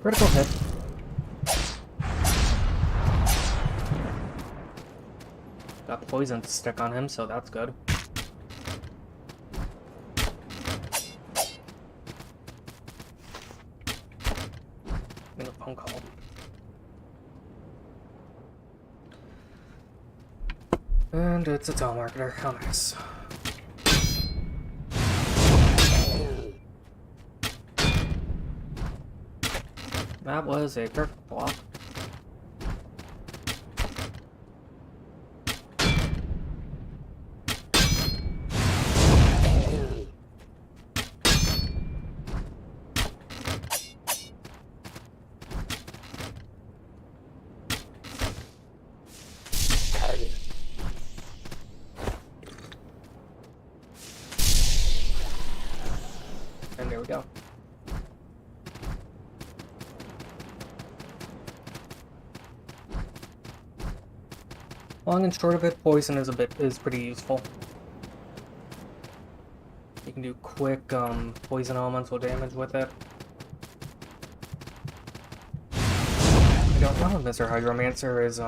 Critical hit. Got poison to stick on him, so that's good. Make a phone call. And it's a telemarketer. How nice. That was a perfect block. And there we go. Long and short of it, poison is pretty useful. You can do quick poison elemental damage with it. I don't know if Mr. Hydromancer is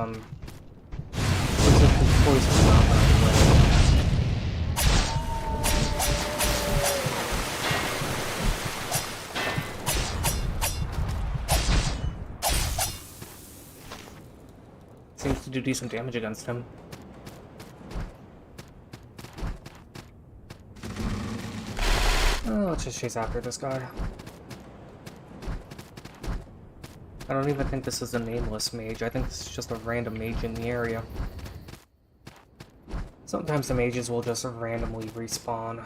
poison or not, by the way. Seems to do decent damage against him. Oh, let's just chase after this guy. I don't even think this is a nameless mage. I think this is just a random mage in the area. Sometimes the mages will just randomly respawn.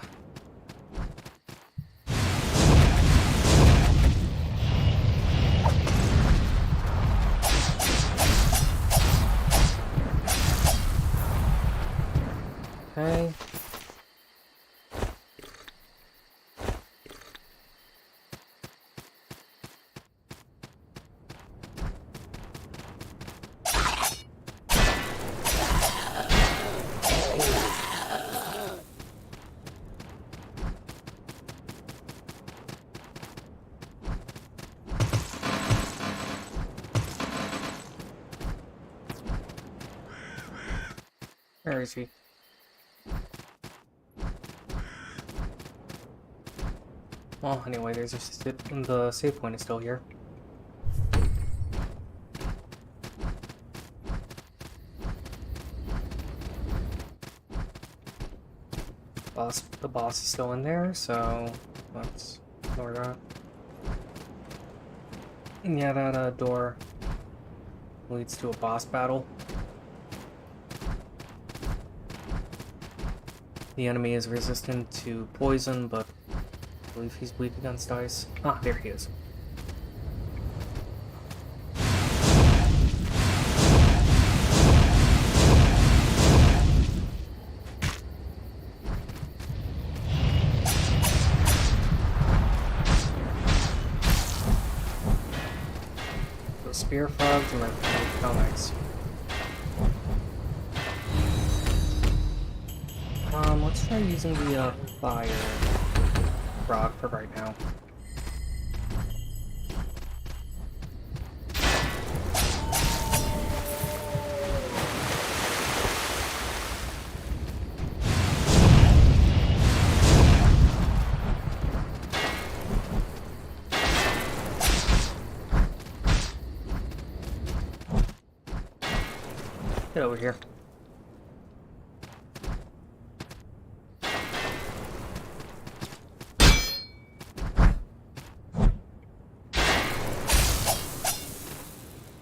Okay. Where is he? Well, anyway, there's the save point is still here. The boss is still in there, so let's ignore that. And yeah, that door leads to a boss battle. The enemy is resistant to poison, but I believe he's weak against ice. Ah, there he is. The spear frogs and how nice. Let's try using the fire frog for right now. Get over here.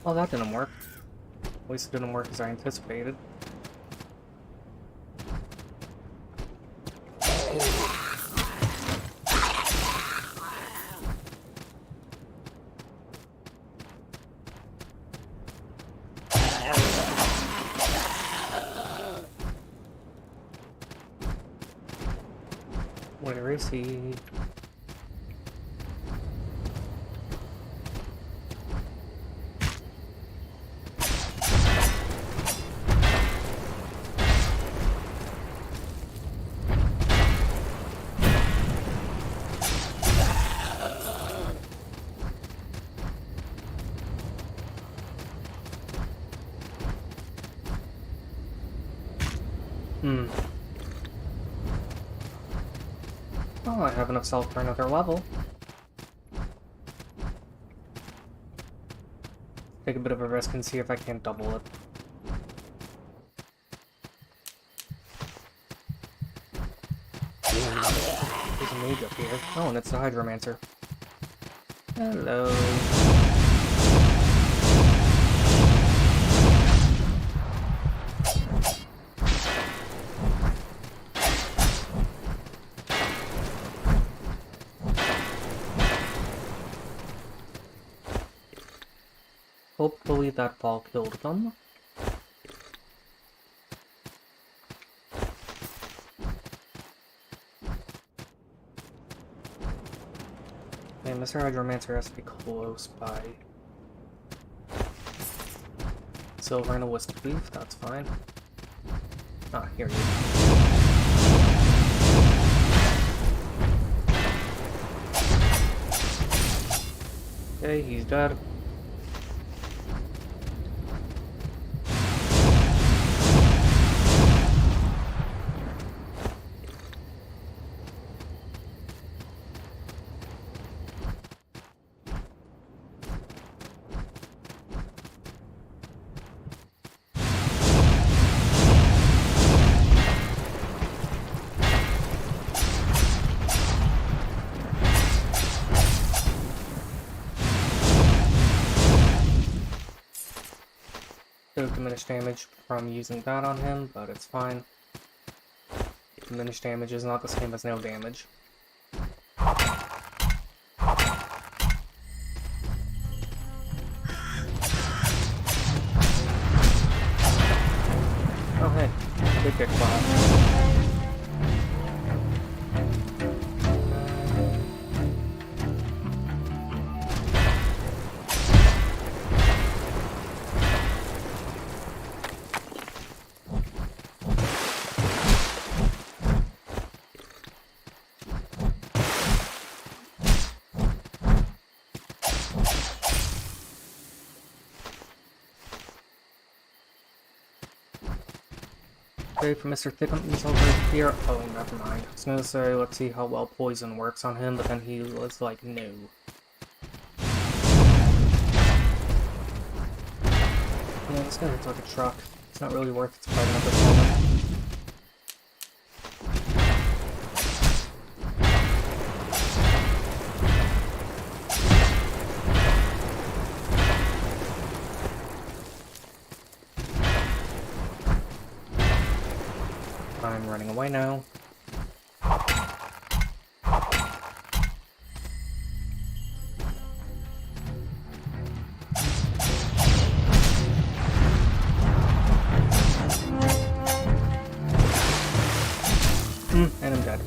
Well, that didn't work. At least it didn't work as I anticipated. Where is he? Oh, I have enough salt for another level. Take a bit of a risk and see if I can't double it. There's a mage up here. Oh, and it's the Hydromancer. Hello. Hopefully that ball killed them. Okay, Mr. Hydromancer has to be close by. Silver and a whisk leaf, that's fine. Ah, here he is. Okay, he's dead. Took diminished damage from using that on him, but it's fine. Diminished damage is not the same as no damage. Oh hey, big kick cloud. Okay, for Mr. Thickums over here. Oh, never mind. I was gonna say, let's see how well poison works on him, but then he was like, no. Yeah, this guy looks like a truck. It's not really worth its fighting at this moment. I'm running away now. And I'm dead.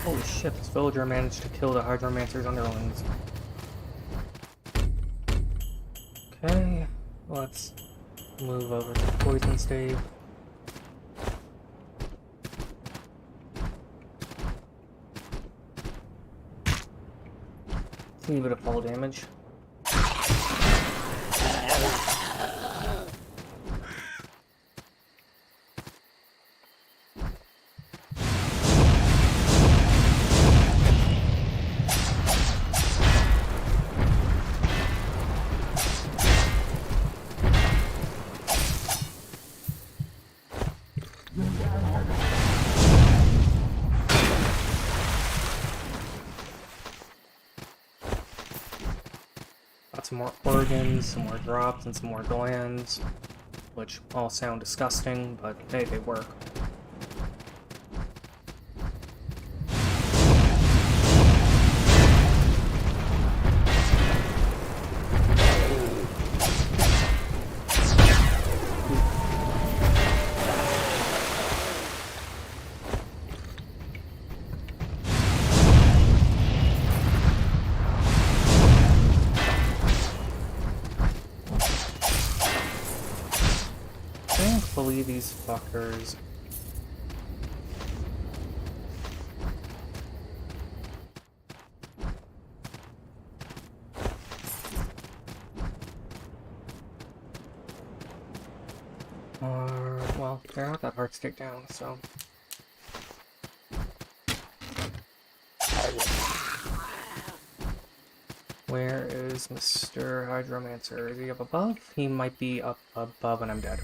Holy shit, this villager managed to kill the Hydromancer's underlings. Okay, let's move over to the poison stave. Leave it at fall damage. Got some more organs, some more drops, and some more glands, which all sound disgusting, but hey, they work. Thankfully, these fuckers. Well, they're not that hard to take down, so. Where is Mr. Hydromancer? Is he up above? He might be up above and I'm dead.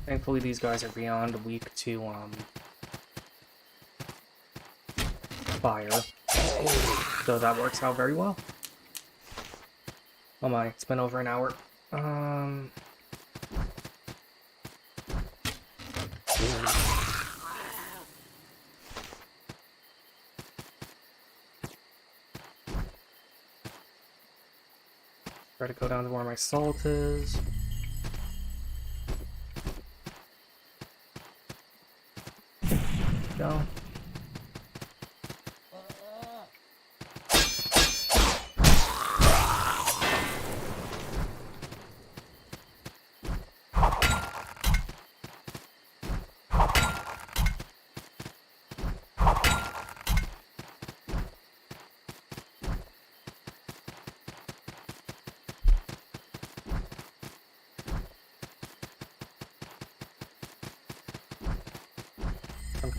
Thankfully, these guys are beyond weak to, fire. So that works out very well. Oh my, it's been over an hour. Try to go down to where my salt is. Go.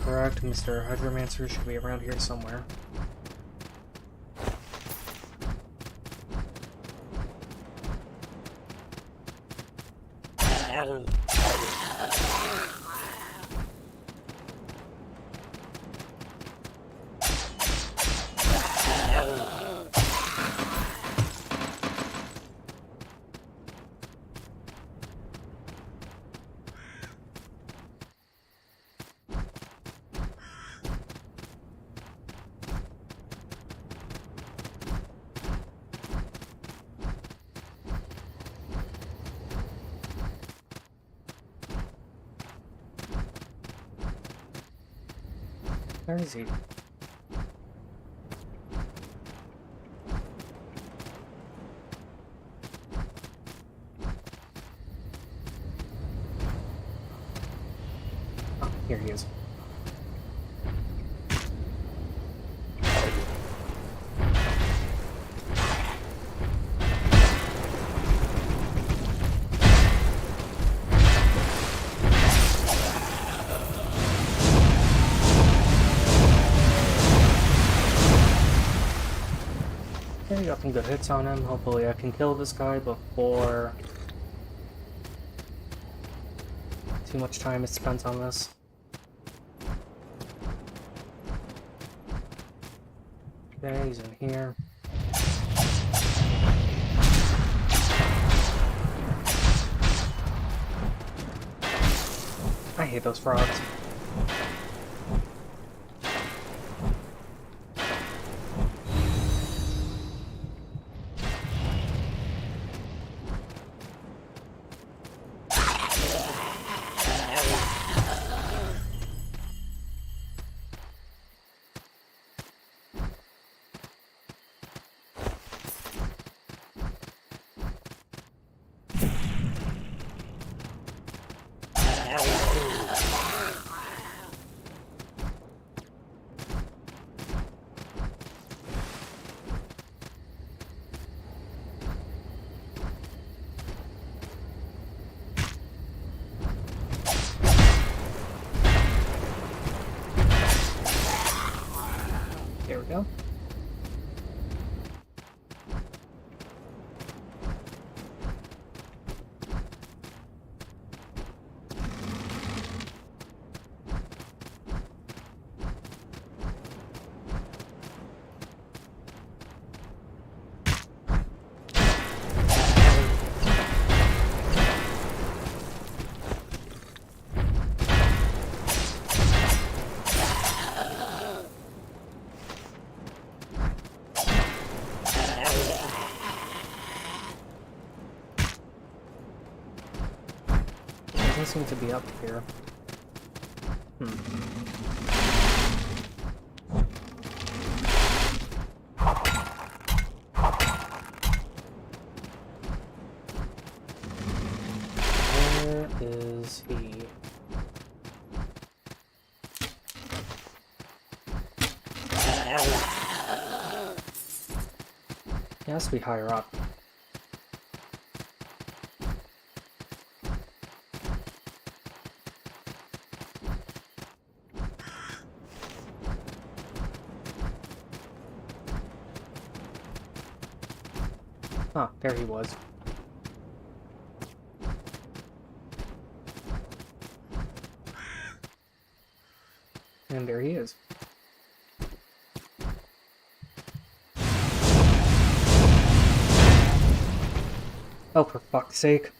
correct, Mr. Hydromancer should be around here somewhere. Where is he? Oh, here he is. Okay, got some good hits on him. Hopefully I can kill this guy before too much time is spent on this. Okay, he's in here. I hate those frogs. There we go. Seem to be up here. Where is he? He has to be higher up. Ah, there he was. And there he is. Oh, for fuck's sake.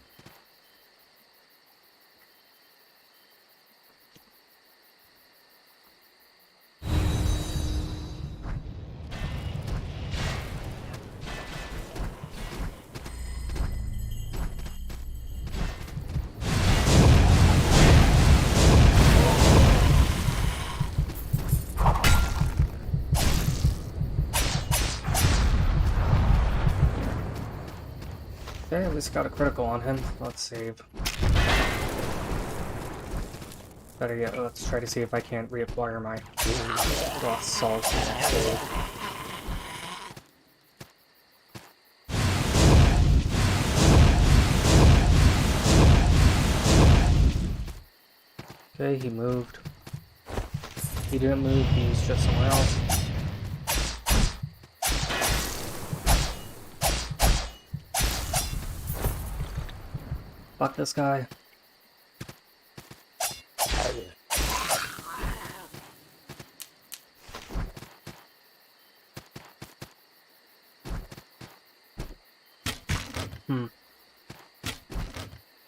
Okay, at least got a critical on him. Let's save. Better yet, let's try to see if I can't reacquire my lost salt. Okay, he moved. He didn't move, he was just somewhere else. Fuck this guy.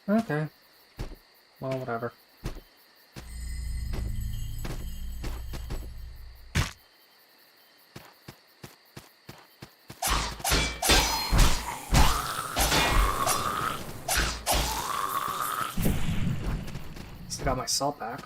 Okay. Well, whatever. Still got my salt back.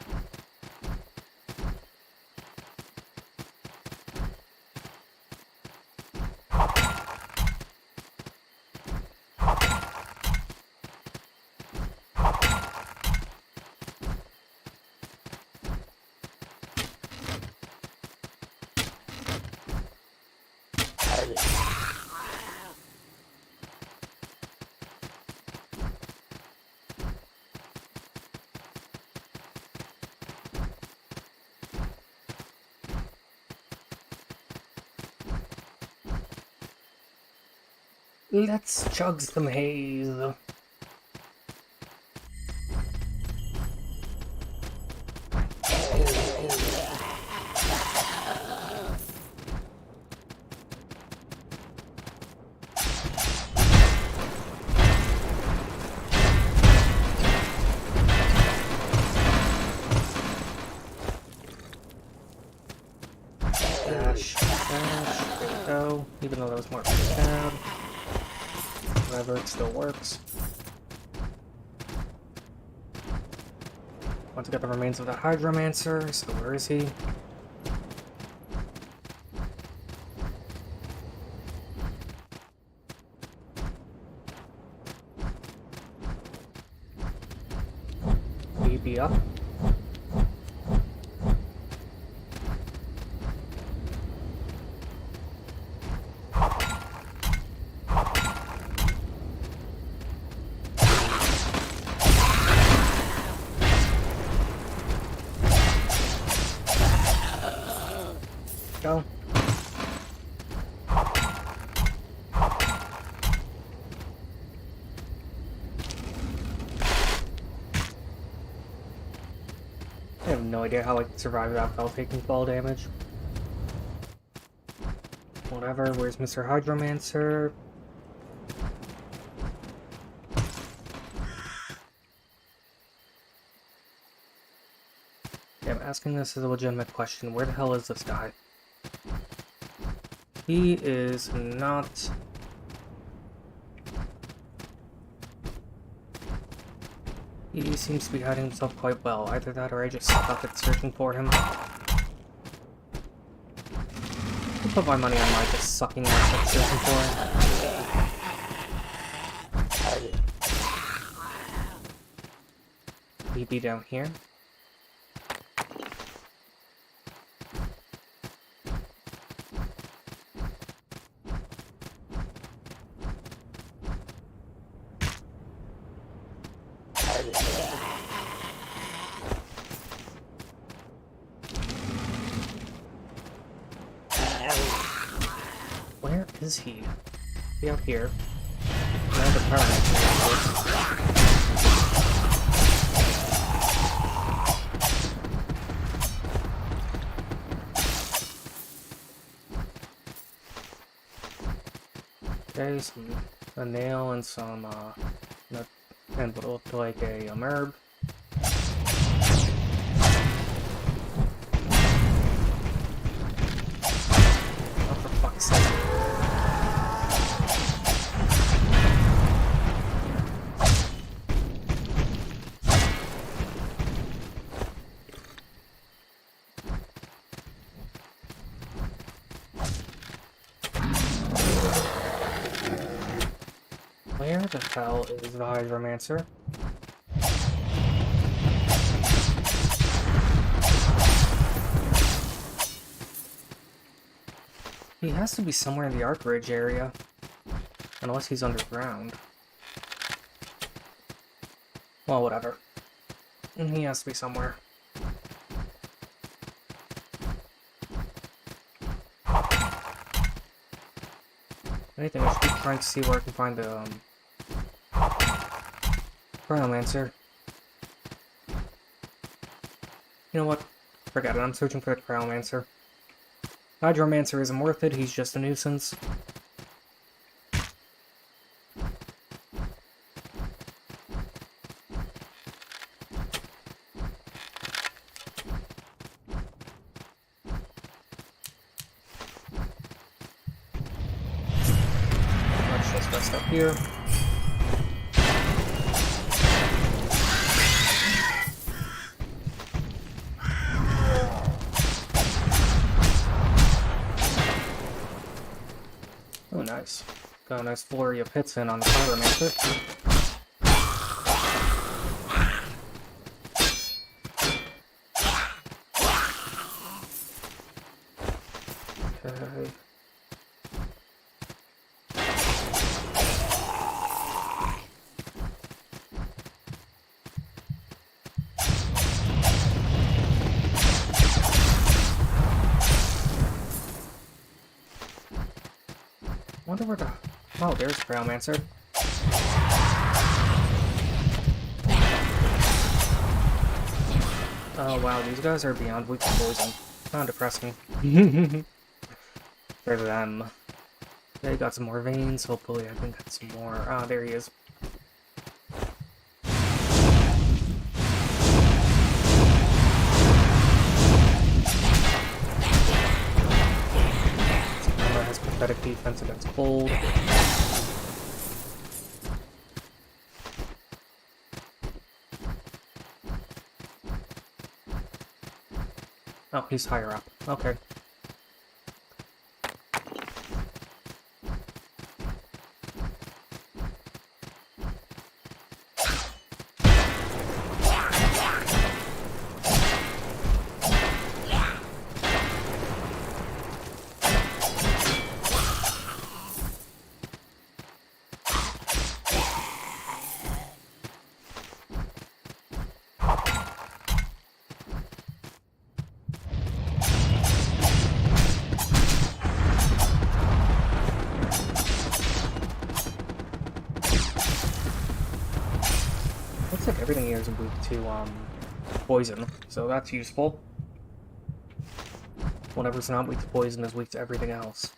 Let's chug some haze. Dash, dash, there we go. Even though that was more bad. Whatever, it still works. Want to get the remains of the Hydromancer, so where is he? BB up. Go. I have no idea how I can survive without taking fall damage. Whatever, where's Mr. Hydromancer? Yeah, I'm asking this as a legitimate question. Where the hell is this guy? He is not... He seems to be hiding himself quite well. Either that or I just suck at searching for him. I'll put my money on my just sucking myself searching for him. BB down here. Where is he? Be out here. Now the permanent. Okay, a nail and some and what looked like a herb. Oh, for fuck's sake. Where the hell is the Hydromancer? He has to be somewhere in the Arc Ridge area. Unless he's underground. Well, whatever. He has to be somewhere. anything, I should keep trying to see where I can find the, Cryomancer. You know what? Forget it, I'm searching for the Cryomancer. Hydromancer isn't worth it, he's just a nuisance. Let's just rest up here. Oh, nice. Got a nice flurry of hits in on the Pyromancer. Okay. Wonder where the... Oh, there's Cryomancer. Oh wow, these guys are beyond weak to poison. Kinda depressing. For them. They got some more veins, hopefully I can get some more. Ah, there he is. Has pathetic defense against cold. Oh, he's higher up. Okay. Looks like everything here is weak to, poison, so that's useful. Whatever's not weak to poison is weak to everything else.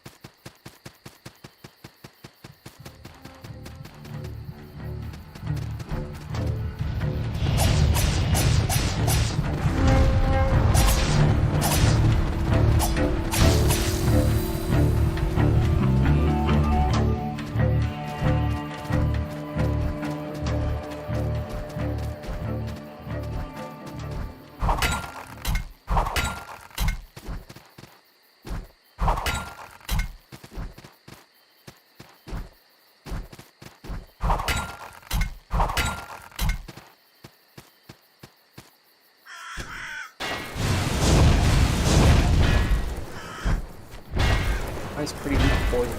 Nice, pretty weak poison.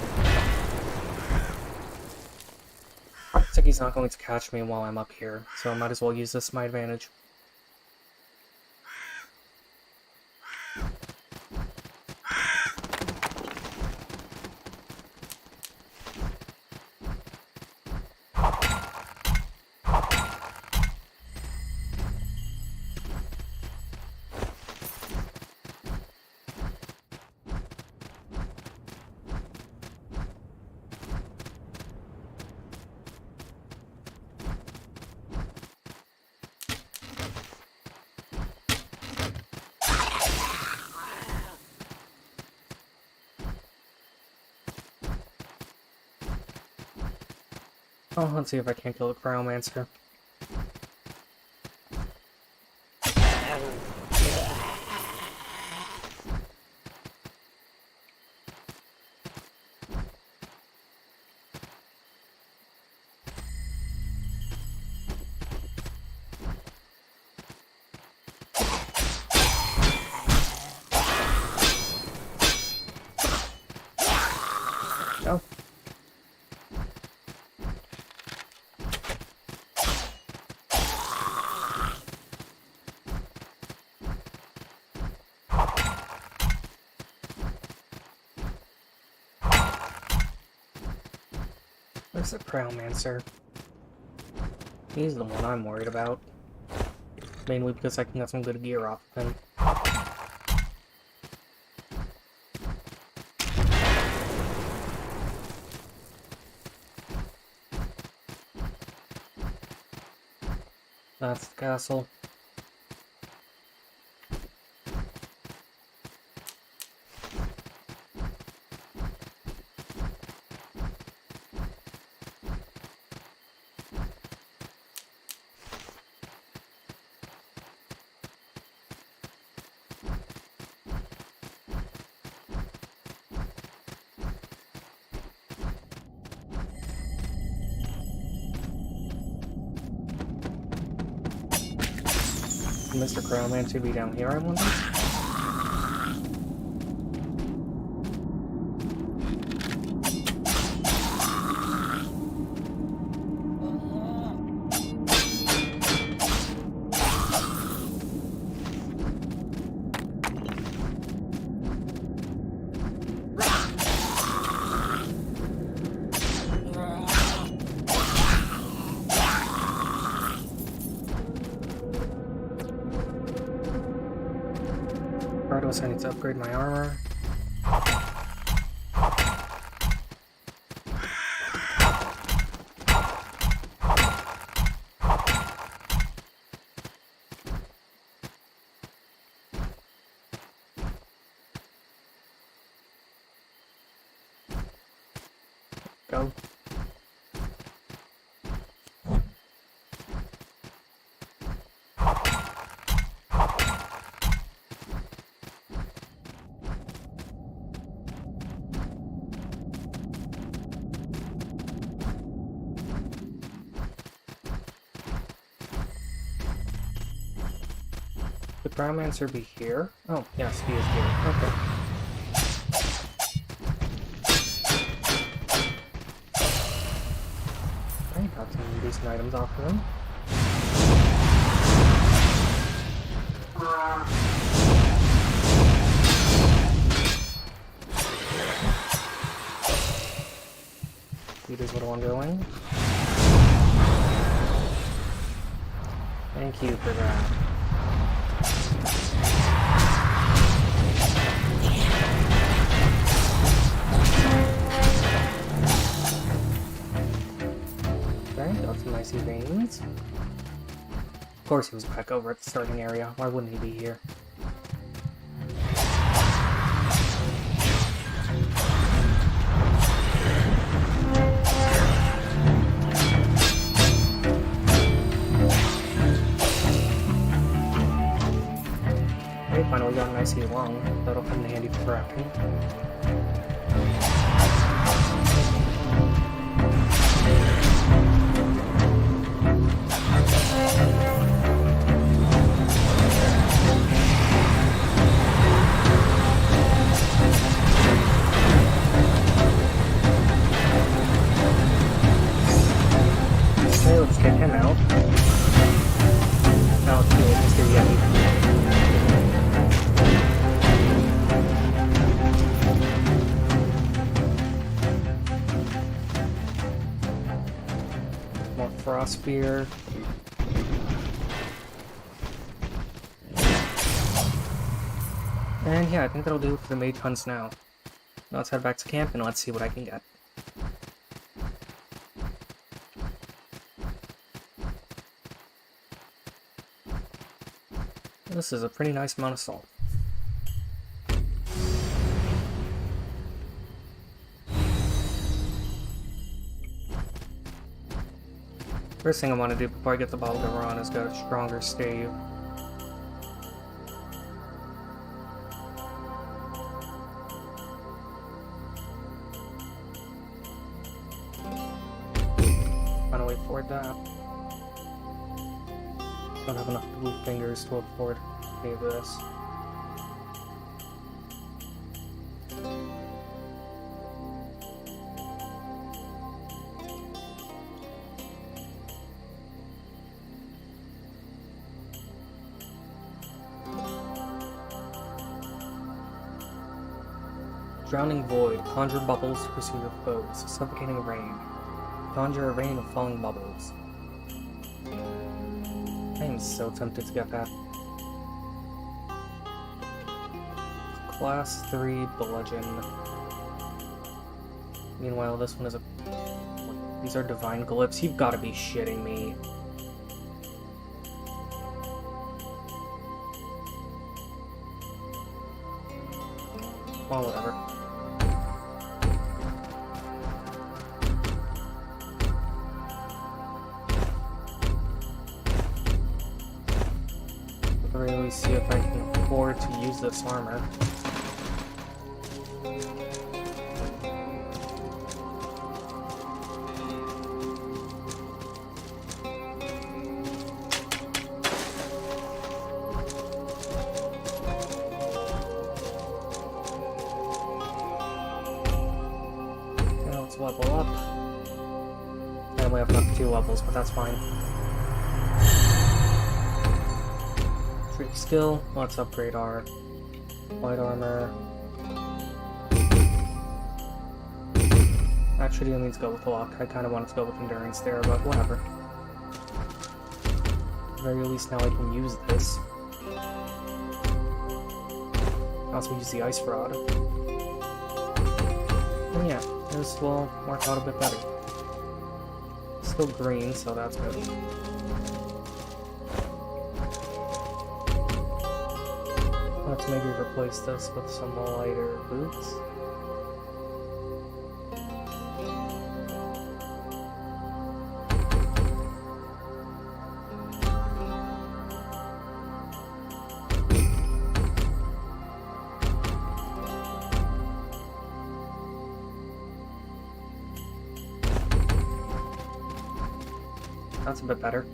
Looks like he's not going to catch me while I'm up here, so I might as well use this to my advantage. Oh, let's see if I can't kill the Cryomancer. No. Where's the Crowmancer? He's the one I'm worried about. Mainly because I can get some good gear off of him. That's the castle. Mr. Crowman should be down here, I wonder? I need to upgrade my armor. Go. Would Crowmancer be here? Oh, yes, he is here. Okay. I got some decent items off of him. Speed is what I'm doing. Thank you for that. Okay, got some nice veins. Of course he was back over at the starting area. Why wouldn't he be here? Okay, finally got a nice long. That'll come in handy for crafting. Okay, let's get him out. Now let's do Mr. Yeti. More Frost Sphere. And yeah, I think that'll do it for the mage hunts now. Now let's head back to camp and let's see what I can get. This is a pretty nice amount of salt. First thing I want to do before I get the Balgaron is get a stronger stave. Finally afford that. Don't have enough blue fingers to afford any of this. Drowning Void. Conjure bubbles to pursue your foes. Suffocating rain. Conjure a rain of falling bubbles. I am so tempted to get that. Class 3 Bludgeon. Meanwhile, this one is a... These are divine glyphs. You've got to be shitting me. Well, whatever. At the very least, see if I can afford to use this armor. Level up. I only have enough 2 levels, but that's fine. Treat skill. Let's upgrade our light armor. Actually, I need to go with luck. I kind of wanted to go with endurance there, but whatever. At the very least, now I can use this. Also use the ice rod. And yeah. This will work out a bit better. Still green, so that's good. Let's maybe replace this with some lighter boots. That's a bit better.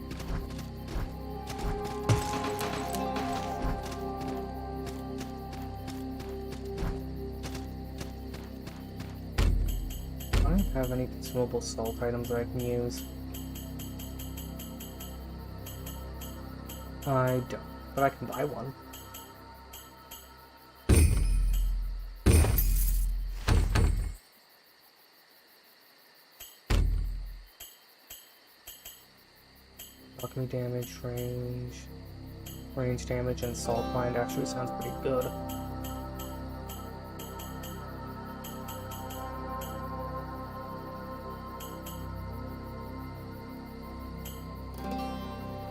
I don't have any consumable salt items that I can use. I don't, but I can buy one. Alchemy damage, range damage, and salt bind actually sounds pretty good.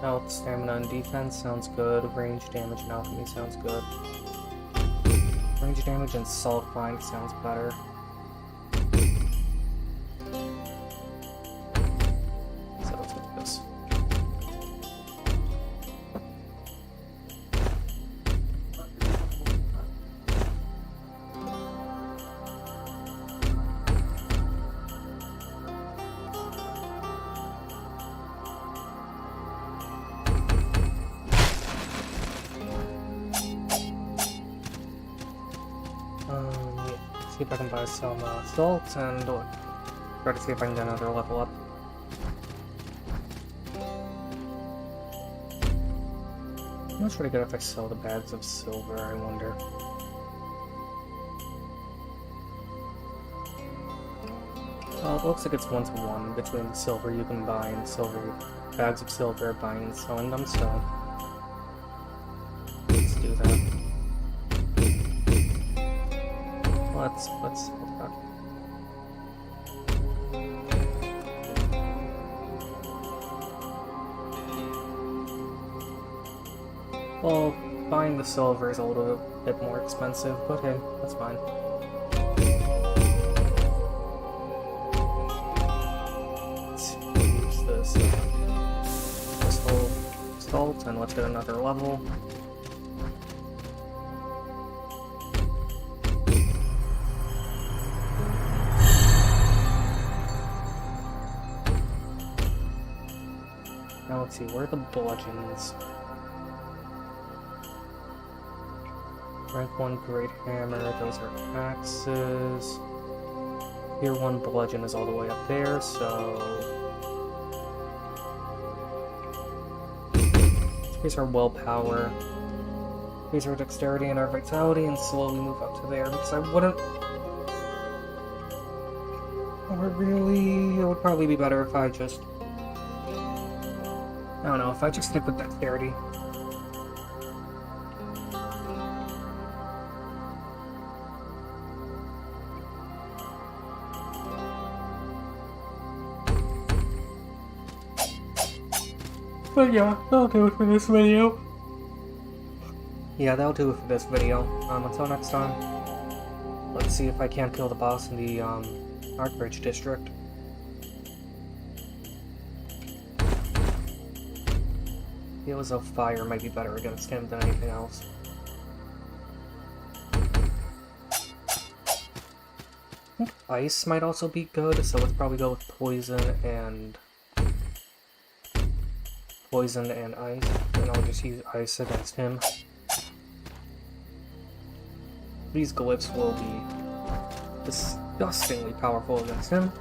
Health, stamina, and defense sounds good. Range damage and alchemy sounds good. Range damage and salt bind sounds better. So let's go with this. See if I can buy some salt and try to see if I can get another level up. I'm not sure to get if I sell the bags of silver, I wonder. Well, it looks like it's 1-to-1 between the silver you can buy and bags of silver buying and selling them, so let's do that. Let's hit that. Well, buying the silver is a little bit more expensive, but hey, that's fine. Let's use this whole salt, and let's get another level. Now let's see, where are the bludgeons? Rank 1 Great Hammer, those are axes. Tier 1 Bludgeon is all the way up there, so... Increase our willpower. Increase our dexterity and our vitality, and slowly move up to there, because I wouldn't Not really. It would probably be better if I just... I don't know, if I just stick with dexterity. But yeah, that'll do it for this video. Yeah, that'll do it for this video. Until next time, let's see if I can't kill the boss in the Archbridge district. Feel as though fire might be better against him than anything else. I think ice might also be good, so let's probably go with poison and ice, and I'll just use ice against him. These glyphs will be disgustingly powerful against him.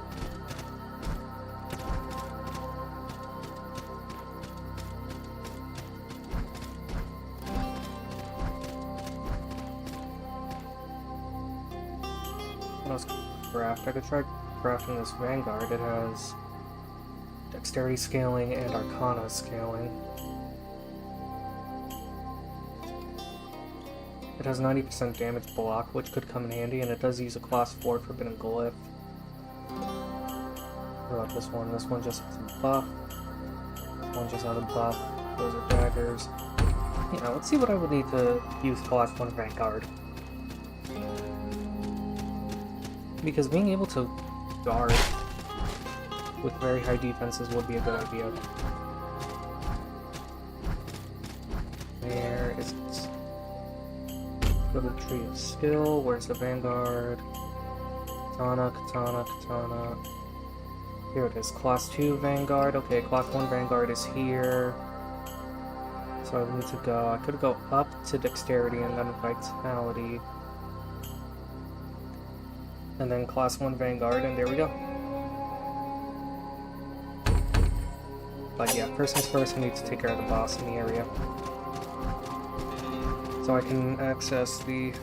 What else can I craft? I could try crafting this Vanguard. It has Dexterity scaling and Arcana scaling. It has 90% damage block, which could come in handy, and it does use a class 4 Forbidden Glyph. What about this one? This one just has a buff. This one just has a buff. Those are daggers. Yeah, let's see what I would need to use class 1 Vanguard. Because being able to guard with very high defenses would be a good idea. Where is it? Go to the Tree of Skill. Where's the Vanguard? Katana, Katana, Katana. Here it is. Class 2 Vanguard. Okay, Class 1 Vanguard is here. So I need to go. I could go up to Dexterity and then Vitality. And then Class 1 Vanguard, and there we go. But yeah, first things first, I need to take care of the boss in the area. So I can access the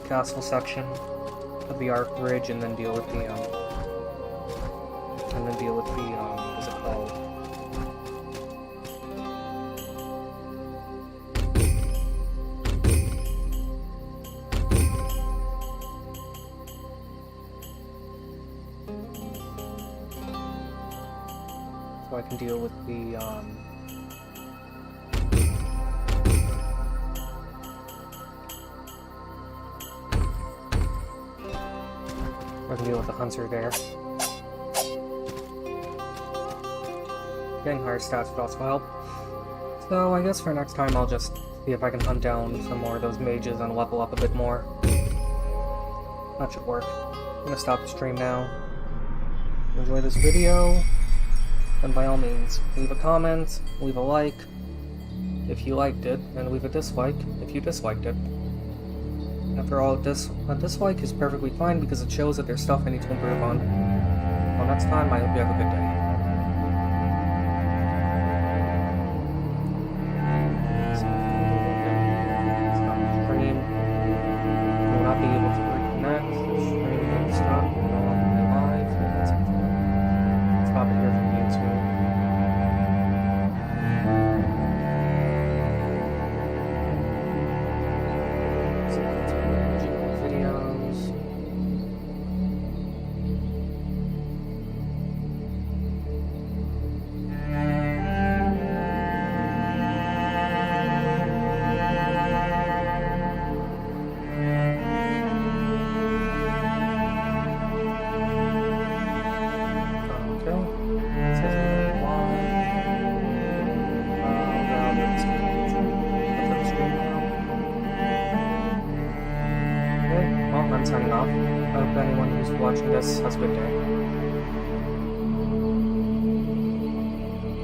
castle section of the Archbridge and then deal with the, what is it called? So I can deal with the, I can deal with the hunter there. Getting higher stats would also help. So I guess for next time I'll just see if I can hunt down some more of those mages and level up a bit more. That should work. I'm gonna stop the stream now. Enjoy this video, then by all means, leave a comment, leave a like if you liked it, and leave a dislike if you disliked it. After all, a dislike is perfectly fine because it shows that there's stuff I need to improve on. Well, next time, I hope you have a good day. Stop the stream. You will not be able to reconnect. The stream will stop. No longer be live. Stop it here from YouTube. I'm signing off. I hope anyone who's watching this has a good day.